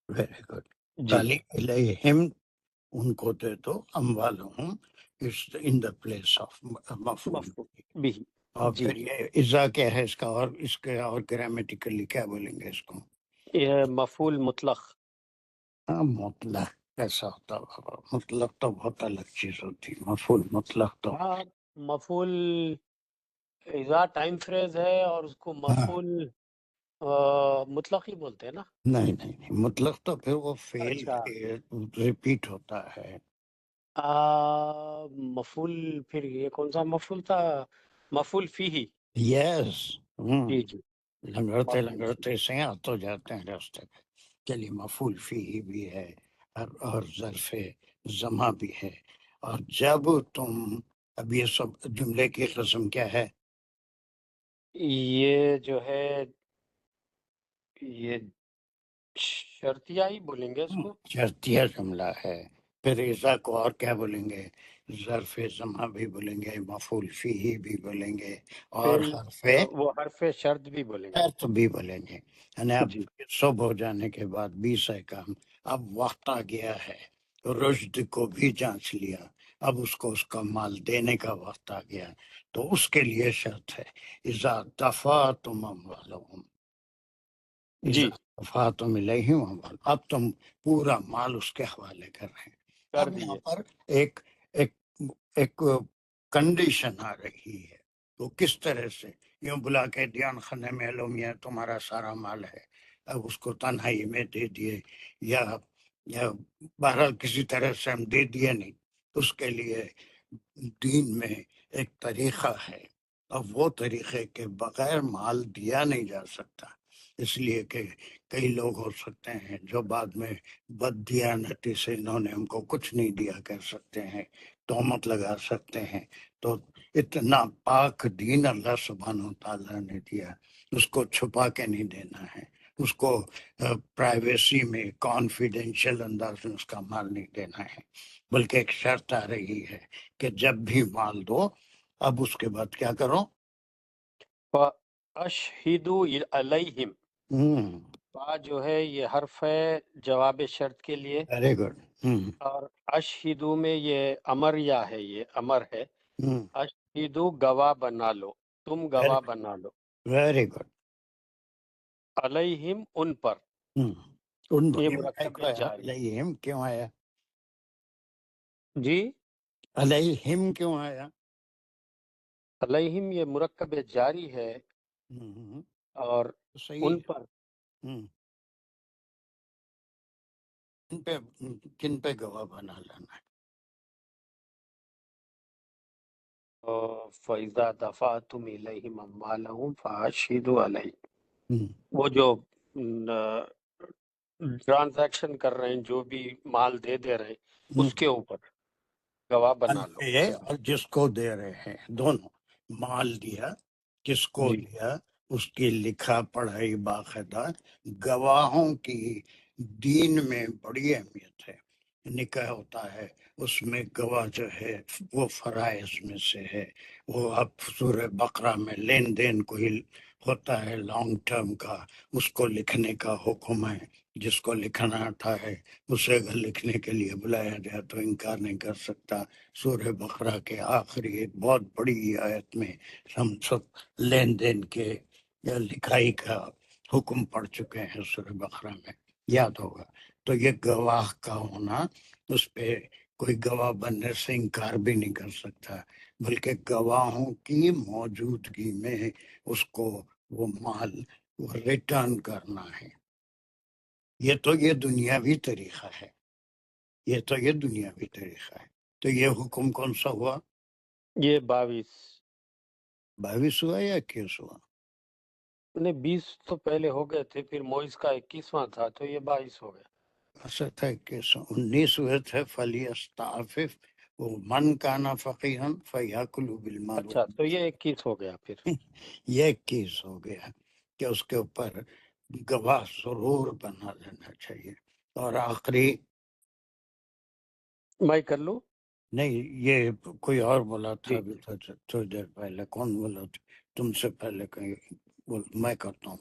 Speaker 1: Very good.
Speaker 6: جی.
Speaker 1: الیہم ان کو دے دو، اموالہم از ان دا پلیس آف مفعول
Speaker 6: بھی.
Speaker 1: اور
Speaker 6: جی.
Speaker 1: پھر یہ اذا کیا ہے اس کا، اور اس کے اور گرامیٹیکلی کیا بولیں گے اس کو؟
Speaker 6: یہ مفعول مطلق.
Speaker 1: مطلق کیسا ہوتا ہے؟ مطلق تو بہت الگ چیز ہوتی ہے، مفعول مطلق تو
Speaker 6: ہاں، مفعول اذا ٹائم فریز ہے اور اس کو مفعول مطلق ہی بولتے ہیں نا.
Speaker 1: نہیں نہیں نہیں، مطلق تو پھر وہ فعل
Speaker 6: اچھا،
Speaker 1: ریپیٹ ہوتا ہے.
Speaker 6: مفعول پھر یہ کون سا مفعول تھا؟ مفعول فیہ.
Speaker 1: یس.
Speaker 6: جی جی.
Speaker 1: لنگڑتے
Speaker 6: مفعول فیہ.
Speaker 1: لنگڑتے سے آ تو جاتے ہیں راستے پہ. چلیے مفعول فیہ بھی ہے اور ظرف زماں بھی ہے. اور جب تم، اب یہ سب جملے کی قسم کیا ہے؟
Speaker 6: یہ جو ہے یہ شرطیہ ہی بولیں گے اس کو.
Speaker 1: شرطیہ جملہ ہے. پھر اذا کو اور کیا بولیں گے؟ ظرف زماں بھی بولیں گے، مفعول فیہ بھی بولیں گے، اور
Speaker 6: پھر
Speaker 1: حرف
Speaker 6: وہ حرف شرط بھی بولیں گے.
Speaker 1: شرط بھی بولیں گے. یعنی اب
Speaker 6: جی.
Speaker 1: صبح ہو جانے کے بعد 20 ہے کام، اب وقت آ گیا ہے، رشد کو بھی جانچ لیا، اب اس کو اس کا مال دینے کا وقت آ گیا، تو اس کے لیے شرط ہے اذا دفعتم اموالہم،
Speaker 6: جی
Speaker 1: اذا دفعتم الیہم اموالہم، اب تم پورا مال اس کے حوالے کر رہے ہیں.
Speaker 6: کر
Speaker 1: اب یہاں
Speaker 6: دیے.
Speaker 1: پر ایک ایک ایک کنڈیشن آ رہی ہے. تو کس طرح سے؟ یوں بلا کے دیان خانے میں لو میاں تمہارا سارا مال ہے، اب اس کو تنہائی میں دے دیے، یا بہرحال کسی طرح سے ہم دے دیے نہیں. اس کے لیے دین میں ایک طریقہ ہے، اور وہ طریقے کے بغیر مال دیا نہیں جا سکتا. اس لیے کہ کئی لوگ ہو سکتے ہیں جو بعد میں بددیانتی سے انہوں نے ہم کو کچھ نہیں دیا کہہ سکتے ہیں، تہمت لگا سکتے ہیں. تو اتنا پاک دین اللہ سبحانہ و تعالیٰ نے دیا، اس کو چھپا کے نہیں دینا ہے، اس کو پرائیویسی میں کانفیڈینشیل انداز میں اس کا مال نہیں دینا ہے، بلکہ ایک شرط آ رہی ہے کہ جب بھی مال دو اب اس کے بعد کیا کرو؟
Speaker 6: فَأَشْهِدُوا عَلَيْهِمْ. فا جو ہے یہ حرف ہے جواب شرط کے لیے،
Speaker 1: ویری گڈ.
Speaker 6: اور اشہدو میں یہ امر یا ہے، یہ امر ہے. اشہدو گواہ بنا لو، تم گواہ بنا لو.
Speaker 1: Very good.
Speaker 6: علیہم ان پر، یہ مرکب جاری.
Speaker 1: علیہم کیوں آیا؟
Speaker 6: جی
Speaker 1: علیہم کیوں آیا؟
Speaker 6: علیہم یہ مرکب جاری ہے، اور
Speaker 1: صحیح
Speaker 6: ان
Speaker 1: ہے.
Speaker 6: پر
Speaker 1: کن پہ گواہ بنا لینا ہے؟
Speaker 6: فَإِذَا دَفَعْتُمْ إِلَيْهِمْ أَمْوَالَهُمْ فَأَشْهِدُوا عَلَيْهِمْ. وہ جو ٹرانزیکشن کر رہے ہیں، جو بھی مال دے رہے ہیں، اس کے اوپر گواہ بنا لو.
Speaker 1: اور جس کو دے رہے ہیں دونوں، مال دیا کس کو
Speaker 6: جی
Speaker 1: دیا اس کی لکھا پڑھائی باقاعدہ. گواہوں کی دین میں بڑی اہمیت ہے. نکاح ہوتا ہے اس میں گواہ جو ہے وہ فرائض میں سے ہے. وہ اب سورہ بقرہ میں لین دین کو ہی ہوتا ہے لانگ ٹرم کا، اس کو لکھنے کا حکم ہے. جس کو لکھنا آتا ہے اسے اگر لکھنے کے لیے بلایا جائے تو انکار نہیں کر سکتا. سورہ بقرہ کے آخری ایک بہت بڑی آیت میں ہم سب لین دین کے یا لکھائی کا حکم پڑھ چکے ہیں سورہ بقرہ میں، یاد ہوگا. تو یہ گواہ کا ہونا، اس پہ کوئی گواہ بننے سے انکار بھی نہیں کر سکتا، بلکہ گواہوں کی موجودگی میں اس کو وہ مال ریٹرن کرنا ہے. یہ دنیاوی طریقہ ہے، یہ دنیاوی طریقہ ہے. تو یہ حکم کون سا ہوا؟
Speaker 6: یہ 22
Speaker 1: ہوا یا 21 ہوا؟
Speaker 6: 20 تو پہلے ہو گئے تھے، پھر موئز کا 21واں تھا، تو یہ 22 ہو گیا.
Speaker 1: ایسا تھا 19 ہوئے تھے. فَلْيَسْتَعْفِفْ وَمَنْ كَانَ فَقِيرًا فَيَأْكُلْ بِالْمَعْرُوفِ.
Speaker 6: اچھا تو یہ 21 ہو گیا پھر.
Speaker 1: یہ 21 ہو گیا کہ اس کے اوپر گواہ ضرور بنا لینا چاہیے. اور آخری
Speaker 6: میں کر لوں؟
Speaker 1: نہیں، یہ کوئی اور بولا تھا
Speaker 6: جی
Speaker 1: ابھی تھوڑی دیر پہلے. کون بولا تھا تم سے پہلے؟ کہیں میں کرتا ہوں.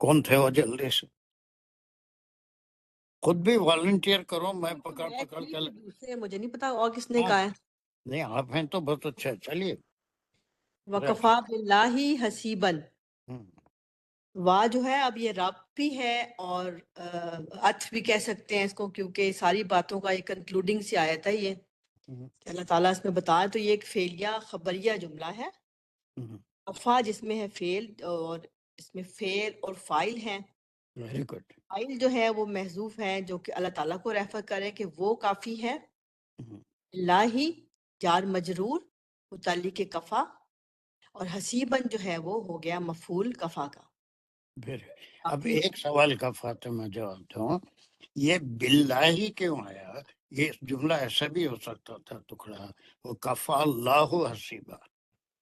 Speaker 1: کون تھے وہ؟ جلدی سے خود بھی والنٹیئر کرو. میں پکڑ کے
Speaker 2: دوسرے مجھے نہیں پتا اور کس نے
Speaker 1: ہاں،
Speaker 2: کہا ہے.
Speaker 1: نہیں آپ ہیں تو بہت اچھا. چلیے.
Speaker 2: وکفا باللہ حسیبن. وا جو ہے اب یہ رب بھی ہے اور عطف بھی کہہ سکتے ہیں اس کو، کیونکہ ساری باتوں کا ایک کنکلوڈنگ سی آیت ہے یہ کہ اللہ تعالیٰ اس میں بتائے. تو یہ ایک فعلیہ خبریہ جملہ ہے. وفا جس میں ہے فعل، اور اس میں فعل اور فاعل ہیں.
Speaker 1: Very good.
Speaker 2: فاعل جو ہے وہ محذوف ہے، جو کہ اللہ تعالیٰ کو ریفر کرے کہ وہ کافی ہے. لاہی جار مجرور متعلق کفا، اور حسیبن جو ہے وہ ہو گیا مفعول کفا کا.
Speaker 1: اب ایک سوال کا فاطمہ جواب دوں. یہ باللہ کیوں آیا؟ یہ جملہ ایسا بھی ہو سکتا تھا ٹکڑا، وہ کفا اللہ حسیبہ،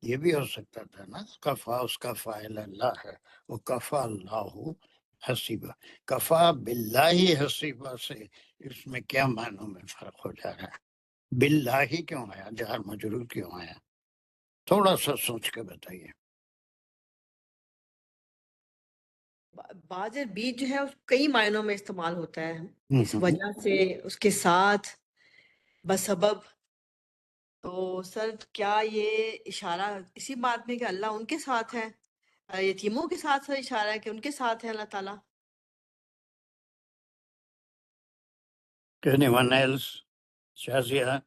Speaker 1: یہ بھی ہو سکتا تھا نا. کفا اس کا فاعل اللہ ہے، وہ کفا اللہ حسیبہ. کفا باللہ حسیبہ سے اس میں کیا معنوں میں فرق ہو جا رہا ہے؟ باللہ کیوں آیا؟ جار مجرور کیوں آیا؟ تھوڑا سا سوچ کے بتائیے.
Speaker 2: باز بیج جو ہے کئی معنوں میں استعمال ہوتا ہے، اس وجہ سے، اس کے ساتھ، بسبب. تو سر کیا یہ اشارہ اسی بات میں کہ اللہ ان کے ساتھ ہے، یتیموں کے ساتھ سر اشارہ ہے کہ ان کے ساتھ ہے اللہ تعالیٰ؟
Speaker 1: Anyone else? شازیہ؟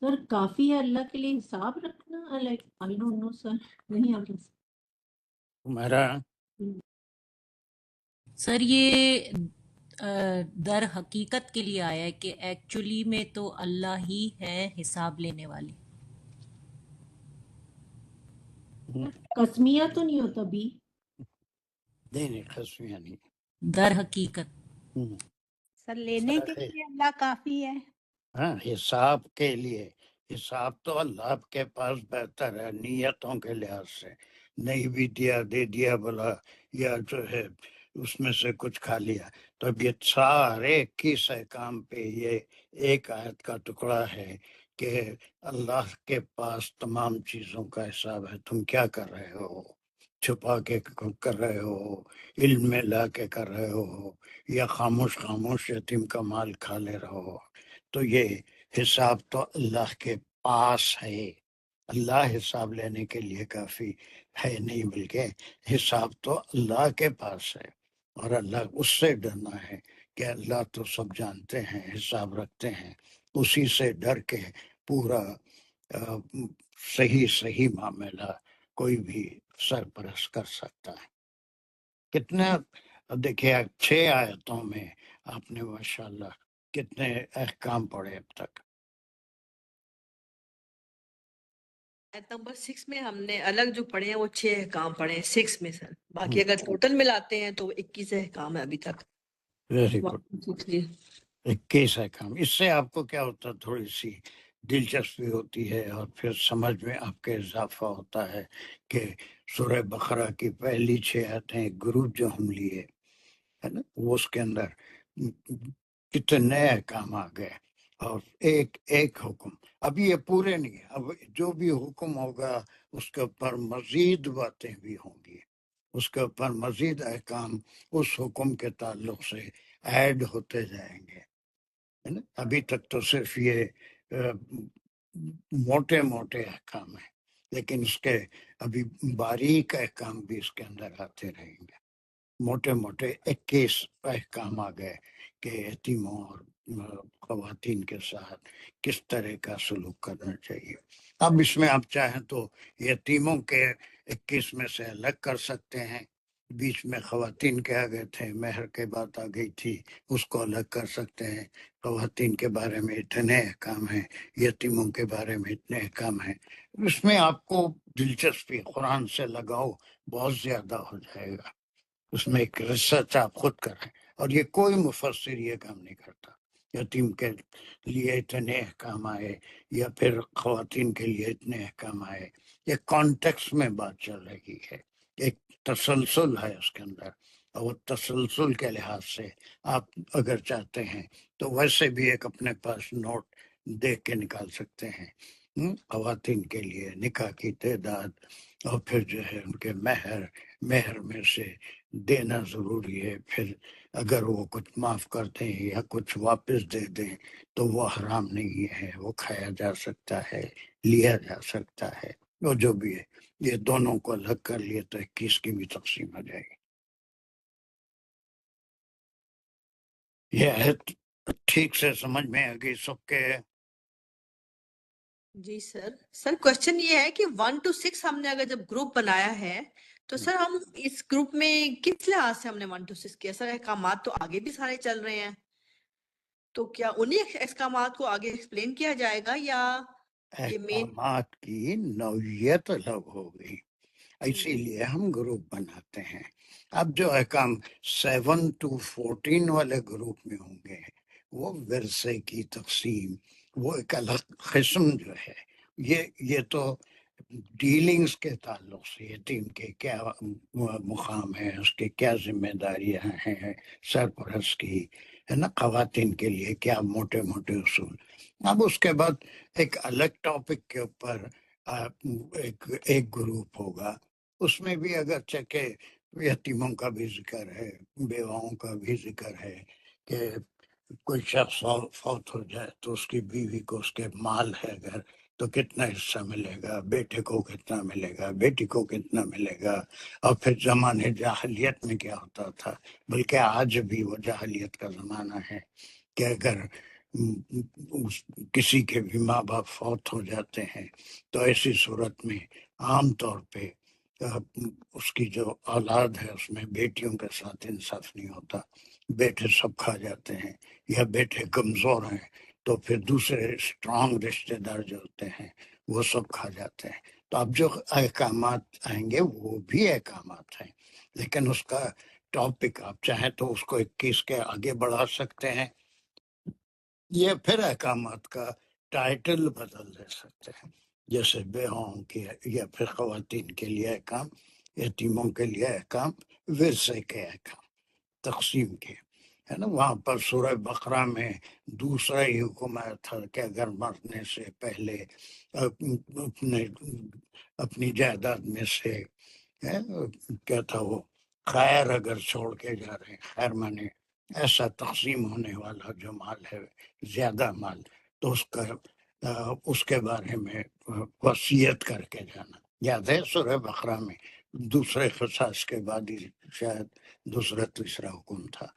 Speaker 4: سر کافی ہے اللہ کے لیے حساب رکھنا، لائک آئی ڈونٹ نو سر، نہیں آ
Speaker 1: ہمارا
Speaker 4: سر یہ در حقیقت کے لیے آیا ہے کہ ایکچولی میں تو اللہ ہی ہے حساب لینے والی. قسمیہ تو نہیں ہوتا بھی؟
Speaker 1: نہیں نہیں قسمیہ نہیں.
Speaker 4: در حقیقت
Speaker 11: سر لینے کے لیے اللہ کافی ہے.
Speaker 1: ہاں حساب کے لیے. حساب تو اللہ کے پاس بہتر ہے نیتوں کے لحاظ سے. نہیں بھی دیا دے دیا بلا یا جو ہے اس میں سے کچھ کھا لیا. تو اب یہ سارے 21 احکام پہ یہ ایک آیت کا ٹکڑا ہے کہ اللہ کے پاس تمام چیزوں کا حساب ہے. تم کیا کر رہے ہو؟ چھپا کے کر رہے ہو، علم میں لا کے کر رہے ہو، یا خاموش خاموش یتیم کا مال کھا لے رہے ہو. تو یہ حساب تو اللہ کے پاس ہے. اللہ حساب لینے کے لیے کافی ہے نہیں، بلکہ حساب تو اللہ کے پاس ہے. اور اللہ اس سے ڈرنا ہے کہ اللہ تو سب جانتے ہیں، حساب رکھتے ہیں. اسی سے ڈر کے پورا صحیح معاملہ کوئی بھی سرپرست کر سکتا ہے. کتنے دیکھیں 6 آیتوں میں آپ نے ماشاءاللہ کتنے احکام پڑھے اب تک.
Speaker 2: آیت نمبر 6 میں ہم نے الگ جو پڑھے ہیں وہ 6 احکام پڑھے ہیں 6 میں سر. باقی اگر ٹوٹل ملاتے ہیں تو 21 احکام ہے ابھی تک.
Speaker 1: Very good. 21 احکام. اس سے آپ کو کیا ہوتا ہے، تھوڑی سی دلچسپی ہوتی ہے اور پھر سمجھ میں آپ کے اضافہ ہوتا ہے کہ سورہ بقرہ کی پہلی 6 آیتیں گروپ جو ہم لیے ہے نا، وہ اس کے اندر کتنے احکام آ گئے اور ایک حکم. اب یہ پورے نہیں ہیں، اب جو بھی حکم ہوگا اس کے اوپر مزید باتیں بھی ہوں گی، اس کے اوپر مزید احکام اس حکم کے تعلق سے ایڈ ہوتے جائیں گے. ابھی تک تو صرف یہ موٹے موٹے احکام ہیں، لیکن اس کے ابھی باریک احکام بھی اس کے اندر آتے رہیں گے. موٹے موٹے 21 احکام آ گئے کہ یتیموں اور خواتین کے ساتھ کس طرح کا سلوک کرنا چاہیے. اب اس میں آپ چاہیں تو یتیموں کے 21 میں سے الگ کر سکتے ہیں. بیچ میں خواتین کے آ گئے تھے، مہر کے بات آ گئی تھی، اس کو الگ کر سکتے ہیں. خواتین کے بارے میں اتنے احکام ہیں، یتیموں کے بارے میں اتنے احکام ہیں. اس میں آپ کو دلچسپی قرآن سے لگاؤ بہت زیادہ ہو جائے گا. اس میں ایک ریسرچ آپ خود کریں، اور یہ کوئی مفسر یہ کام نہیں کرتا. یتیم کے لیے اتنے احکام آئے یا پھر خواتین کے لیے اتنے احکام آئے، یہ کانٹیکس میں بات چل رہی ہے. ایک تسلسل ہے اس کے اندر، اور وہ تسلسل کے لحاظ سے آپ اگر چاہتے ہیں تو ویسے بھی ایک اپنے پاس نوٹ دیکھ کے نکال سکتے ہیں. خواتین کے لیے نکاح کی تعداد، اور پھر جو ہے ان کے مہر میں سے دینا ضروری ہے. پھر اگر وہ کچھ معاف کر دیں یا کچھ واپس دے دیں تو وہ حرام نہیں ہے، وہ کھایا جا سکتا ہے، لیا جا سکتا ہے. وہ جو بھی ہے یہ دونوں کو الگ کر لیے تو 21 کی بھی تقسیم ہو جائے گی. یہ ہے ٹھیک سے سمجھ میں آ گئی سب کے؟
Speaker 2: جی سر کوشچن یہ ہے کہ 1 to 6 ہم نے اگر جب گروپ بنایا ہے تو سر ہم اس گروپ میں کس لحاظ سے ہم نے 1 to 6 کیا؟ سر احکامات تو آگے بھی سارے چل رہے ہیں، تو کیا انہیں احکامات کو آگے ایکسپلین کیا جائے گا یا یہ مین؟
Speaker 1: احکامات کی نوعیت الگ ہو گئی، اسی لیے ہم گروپ بناتے ہیں. اب جو احکام 7 to 14 والے گروپ میں ہوں گے وہ ورثے کی تقسیم، وہ ایک الگ قسم جو ہے. یہ تو ڈیلنگز کے تعلق سے یتیم کے کیا مقام ہے، اس کے کیا ذمہ داریاں ہیں سرپرست کی، ہے نا، خواتین کے لیے کیا موٹے موٹے اصول. اب اس کے بعد ایک الگ ٹاپک کے اوپر ایک گروپ ہوگا، اس میں بھی اگرچہ کہ یتیموں کا بھی ذکر ہے، بیواؤں کا بھی ذکر ہے کہ کوئی شخص فوت ہو جائے تو اس کی بیوی کو اس کے مال ہے اگر تو کتنا حصہ ملے گا، بیٹے کو کتنا ملے گا، بیٹی کو کتنا ملے گا. اور پھر زمانے جاہلیت میں کیا ہوتا تھا، بلکہ آج بھی وہ جاہلیت کا زمانہ ہے کہ اگر کسی کے بھی ماں باپ فوت ہو جاتے ہیں تو ایسی صورت میں عام طور پہ اس کی جو اولاد ہے اس میں بیٹیوں کے ساتھ انصاف نہیں ہوتا، بیٹے سب کھا جاتے ہیں، یا بیٹے کمزور ہیں تو پھر دوسرے اسٹرانگ رشتے دار جو ہوتے ہیں وہ سب کھا جاتے ہیں. تو اب جو احکامات آئیں گے وہ بھی احکامات ہیں، لیکن اس کا ٹاپک آپ چاہیں تو اس کو 21 کے آگے بڑھا سکتے ہیں، یہ پھر احکامات کا ٹائٹل بدل دے سکتے ہیں، جیسے بیوہوں کے یا پھر خواتین کے لیے احکام، یتیموں کے لیے احکام، ورثے کے احکام، تقسیم کے، ہے نا۔ وہاں پر سورہ بقرہ میں دوسرا ہی حکم آیا تھا کہ اگر مرنے سے پہلے اپنی جائیداد میں سے کیا تھا وہ خیر اگر چھوڑ کے جا رہے ہیں، خیر مانے ایسا تقسیم ہونے والا جو مال ہے، زیادہ مال، تو اس کے بارے میں وصیت کر کے جانا۔ یاد ہے سورہ بقرہ میں دوسرے قصاص کے بعد ہی شاید دوسرا تیسرا حکم تھا۔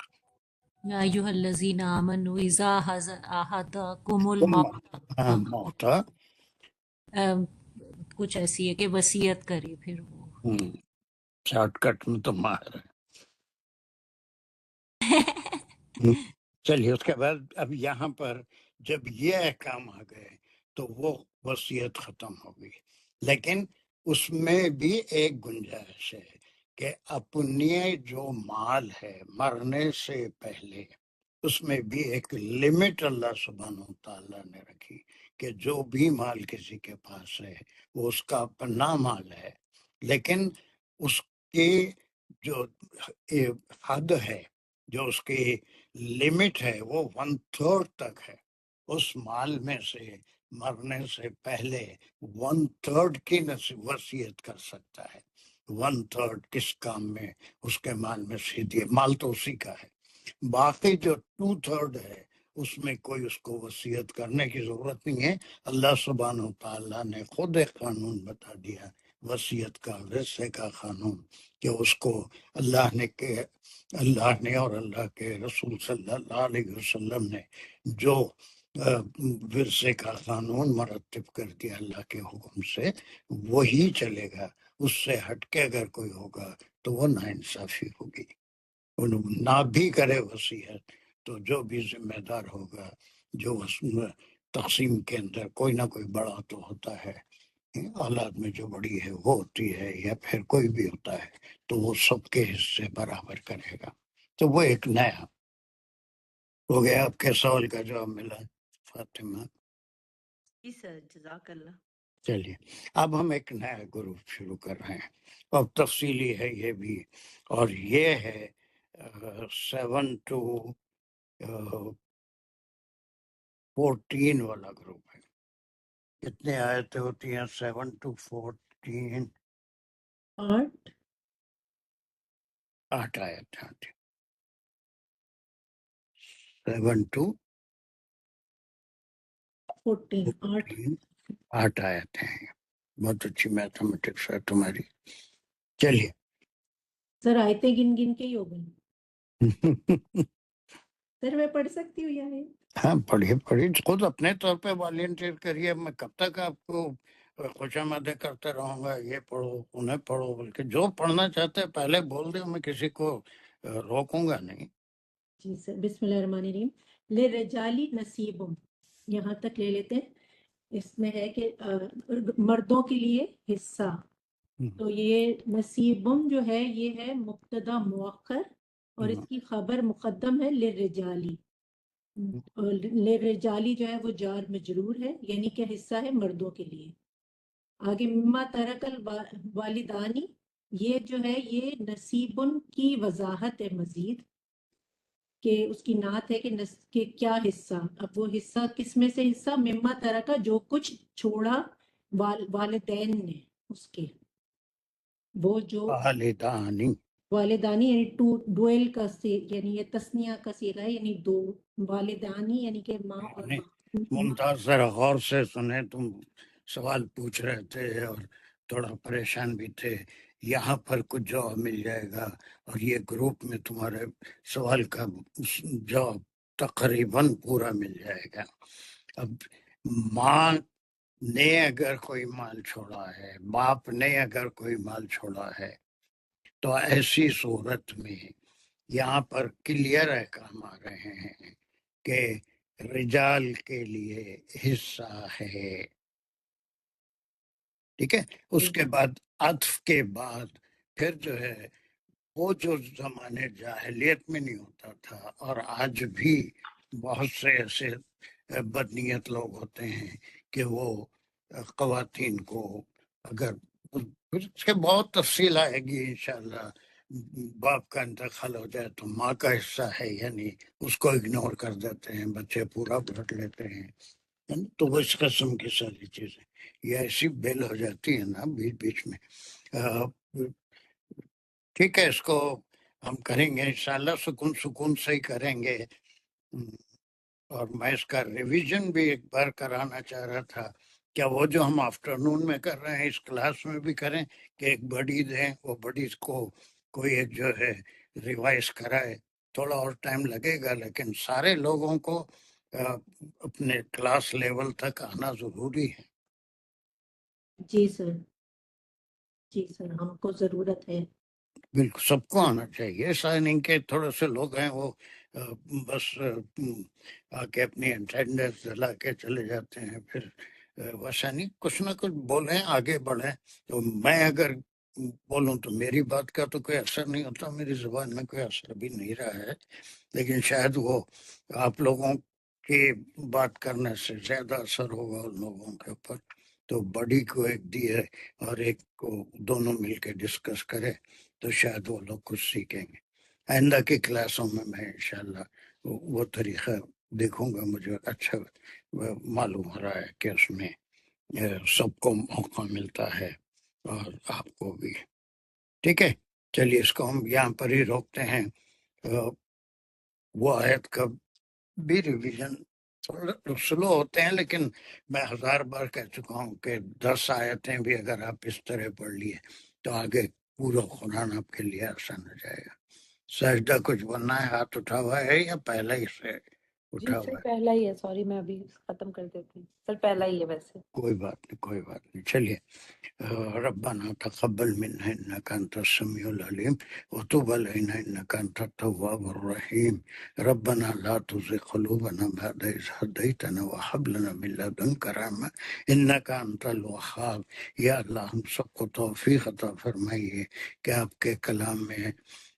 Speaker 4: یا ایھا الذین آمنوا اذا حضر احدکم الموت،
Speaker 1: موت
Speaker 4: کچھ ایسی ہے کہ وصیت کرے، پھر وہ
Speaker 1: شارٹ کٹ میں تو ماہر ہے۔ چلیے اس کے بعد اب یہاں پر جب یہ احکام آ گئے تو وہ وصیت ختم ہو گئی، لیکن اس میں بھی ایک گنجائش ہے کہ اپنے جو مال ہے مرنے سے پہلے اس میں بھی ایک لمٹ اللہ سبحانہ و تعالیٰ نے رکھی کہ جو بھی مال کسی کے پاس ہے وہ اس کا اپنا مال ہے، لیکن اس کی جو حد ہے، جو اس کی لمٹ ہے، وہ 1/3 تک ہے۔ اس مال میں سے مرنے سے پہلے 1/3 کی وصیت کر سکتا ہے۔ 1/3 کس کام میں؟ اس کے مال میں سے دیے، مال تو اسی کا ہے۔ باقی جو 2/3 ہے اس میں کوئی اس کو وصیت کرنے کی ضرورت نہیں ہے۔ اللہ سبحانہ و تعالیٰ نے خود ایک قانون بتا دیا، وصیت کا، ورثے کا قانون، کہ اس کو اللہ نے اور اللہ کے رسول صلی اللہ علیہ وسلم نے جو ورثے کا قانون مرتب کر دیا اللہ کے حکم سے، وہی چلے گا۔ اس سے ہٹ کے اگر کوئی ہوگا تو وہ ناانصافی ہوگی۔ نہ بھی کرے وصیت تو جو بھی ذمہ دار ہوگا، جو تقسیم کے اندر کوئی نہ کوئی بڑا تو ہوتا ہے، اولاد میں جو بڑی ہے وہ ہوتی ہے، یا پھر کوئی بھی ہوتا ہے، تو وہ سب کے حصے برابر کرے گا۔ تو وہ ایک نیا ہو گیا۔ آپ کے سوال کا جواب ملا فاطمہ؟
Speaker 2: جی سر، جزاک اللہ۔
Speaker 1: چلیے اب ہم ایک نیا گروپ شروع کر رہے ہیں، اب تفصیلی ہے یہ بھی، اور یہ ہے 7 to 14 والا گروپ ہے۔ کتنے آیتیں ہوتی ہیں 7 to 14؟ 8 آیت ہوتی ہیں 7 to 14، 8 آیتیں ہیں۔ بہت اچھی میتھمیٹکس ہے تمہاری۔ چلیے
Speaker 3: سر آیتیں گن گن کے ہی ہو گئی۔ سر میں پڑھ سکتی ہوں یہ؟
Speaker 1: ہاں پڑھیے خود اپنے طور پہ والنٹیئر کریے۔ میں کب تک آپ کو خوش آمدیں کرتے رہوں گا، یہ پڑھو انہیں پڑھو، بلکہ جو پڑھنا چاہتے ہیں پہلے بول دیں، میں کسی کو روکوں گا نہیں۔
Speaker 3: جی سر، بسم اللہ الرحمن الرحیم۔ لِلرِّجَالِ نصیب، یہاں تک لے لیتے ہیں۔ اس میں ہے کہ مردوں کے لیے حصہ، تو یہ نصیبم جو ہے یہ ہے مبتدا مؤخر، اور اس کی خبر مقدم ہے لِلرِّجَالِ۔ لِلرِّجَالِ جو ہے وہ جار مجرور ہے، یعنی کہ حصہ ہے مردوں کے لیے۔ آگے مما ترک الوالدانی، یہ جو ہے یہ نصیبن کی وضاحت ہے مزید، کہ اس کی نعت ہے کہ کیا حصہ۔ اب وہ حصہ کس میں سے حصہ؟ مما ترکا، جو کچھ چھوڑا والدین نے اس کے، وہ جو والدانی یعنی ڈویل کا یعنی یہ تسنیہ کا صیغہ ہے، یعنی دو، والدانی یعنی کہ ماں اور
Speaker 1: ممتاز ذرا غور سے سنیں، تم سوال پوچھ رہے تھے اور تھوڑا پریشان بھی تھے، یہاں پر کچھ جواب مل جائے گا، اور یہ گروپ میں تمہارے سوال کا جواب تقریباً پورا مل جائے گا۔ اب ماں نے اگر کوئی مال چھوڑا ہے، باپ نے اگر کوئی مال چھوڑا ہے، تو ایسی صورت میں یہاں پر کلیئر احکام آ رہے ہیں کہ رجال کے لیے حصہ ہے، ٹھیک ہے۔ اس کے بعد عطف کے بعد پھر جو ہے وہ جو زمانے جاہلیت میں نہیں ہوتا تھا، اور آج بھی بہت سے ایسے بدنیت لوگ ہوتے ہیں کہ وہ خواتین کو، اگر اس کے بہت تفصیل آئے گی انشاءاللہ، باپ کا انتقال ہو جائے تو ماں کا حصہ ہے یعنی اس کو اگنور کر دیتے ہیں، بچے پورا بھر لیتے ہیں، تو وہ اس قسم کی ساری چیزیں یہ ایسی بیل ہو جاتی ہے نا بیچ بیچ میں۔ ٹھیک ہے، اس کو ہم کریں گے انشاءاللہ، سکون سے ہی کریں گے۔ اور میں اس کا ریویژن بھی ایک بار کرانا چاہ رہا تھا، کیا وہ جو ہم آفٹرنون میں کر رہے ہیں اس کلاس میں بھی کریں کہ ایک بڑی دیں، وہ بڑی کو کوئی ایک جو ہے ریوائز کرائے، تھوڑا اور ٹائم لگے گا لیکن سارے لوگوں کو اپنے کلاس لیول تک آنا ضروری ہے۔
Speaker 3: جی سر، جی سر، ہم کو ضرورت ہے۔
Speaker 1: بالکل سب کو آنا چاہیے، ایسا نہیں کہ تھوڑے سے لوگ ہیں وہ بس آ کے اپنی اٹینڈنس دلا کے چلے جاتے ہیں، پھر ویسا نہیں، کچھ نہ کچھ بولیں، آگے بڑھیں۔ تو میں اگر بولوں تو میری بات کا تو کوئی اثر نہیں ہوتا، میری زبان میں کوئی اثر بھی نہیں رہا ہے، لیکن شاید وہ آپ لوگوں کی بات کرنے سے زیادہ اثر ہوگا ان لوگوں کے اوپر، تو بڑی کو ایک دیے اور ایک کو دونوں مل کے ڈسکس کرے تو شاید وہ لوگ کچھ سیکھیں گے۔ آئندہ کی کلاسوں میں میں انشاءاللہ وہ طریقہ دیکھوں گا، مجھے اچھا معلوم ہو رہا ہے کہ اس میں سب کو موقع ملتا ہے اور آپ کو بھی۔ ٹھیک ہے، چلیے اس کو ہم یہاں پر ہی روکتے ہیں۔ وہ آیت کا بھی ریویژن تھوڑا سلو ہوتے ہیں، لیکن میں 1000 بار کہہ چکا ہوں کہ 10 آیتیں بھی اگر آپ اس طرح پڑھ لیے تو آگے پورا قرآن آپ کے لیے آسان ہو جائے گا۔ سجدہ کچھ بننا ہے، ہاتھ اٹھا ہوا ہے یا پہلے ہی سے
Speaker 8: جی
Speaker 1: اٹھا
Speaker 8: سر
Speaker 1: ہوا ہے؟
Speaker 8: پہلا ہی ہے، سوری میں ابھی ختم کر دیتی ہوں سر، پہلا ہی ہے ویسے۔
Speaker 1: کوئی بات نہیں، کوئی بات نہیں، چلیے۔ ربنا تقبل منا انك انت السميع العليم وتب علينا انك انت التواب الرحيم ربنا لا تزغ قلوبنا بعد إذ هديتنا وهب لنا من لدنك رحمة انك انت الوهاب۔ یا اللہ ہم سب کو توفیق عطا فرمائیے کہ آپ کے کلام میں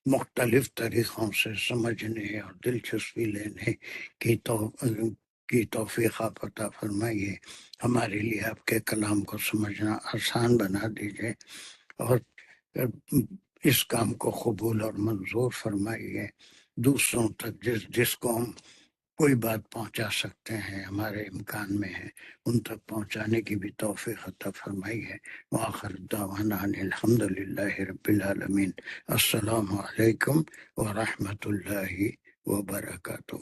Speaker 1: مختلف طریقوں سے سمجھنے اور دلچسپی لینے کی توفیق آپ عطا فرمائیے، ہمارے لیے آپ کے کلام کو سمجھنا آسان بنا دیجئے، اور اس کام کو قبول اور منظور فرمائیے۔ دوسروں تک جس کو ہم کوئی بات پہنچا سکتے ہیں، ہمارے امکان میں ہے، ان تک پہنچانے کی بھی توفیق عطا فرمائیے۔ وآخر دعوانا ان الحمدللہ رب العالمین۔ السلام علیکم ورحمۃ اللہ وبرکاتہ۔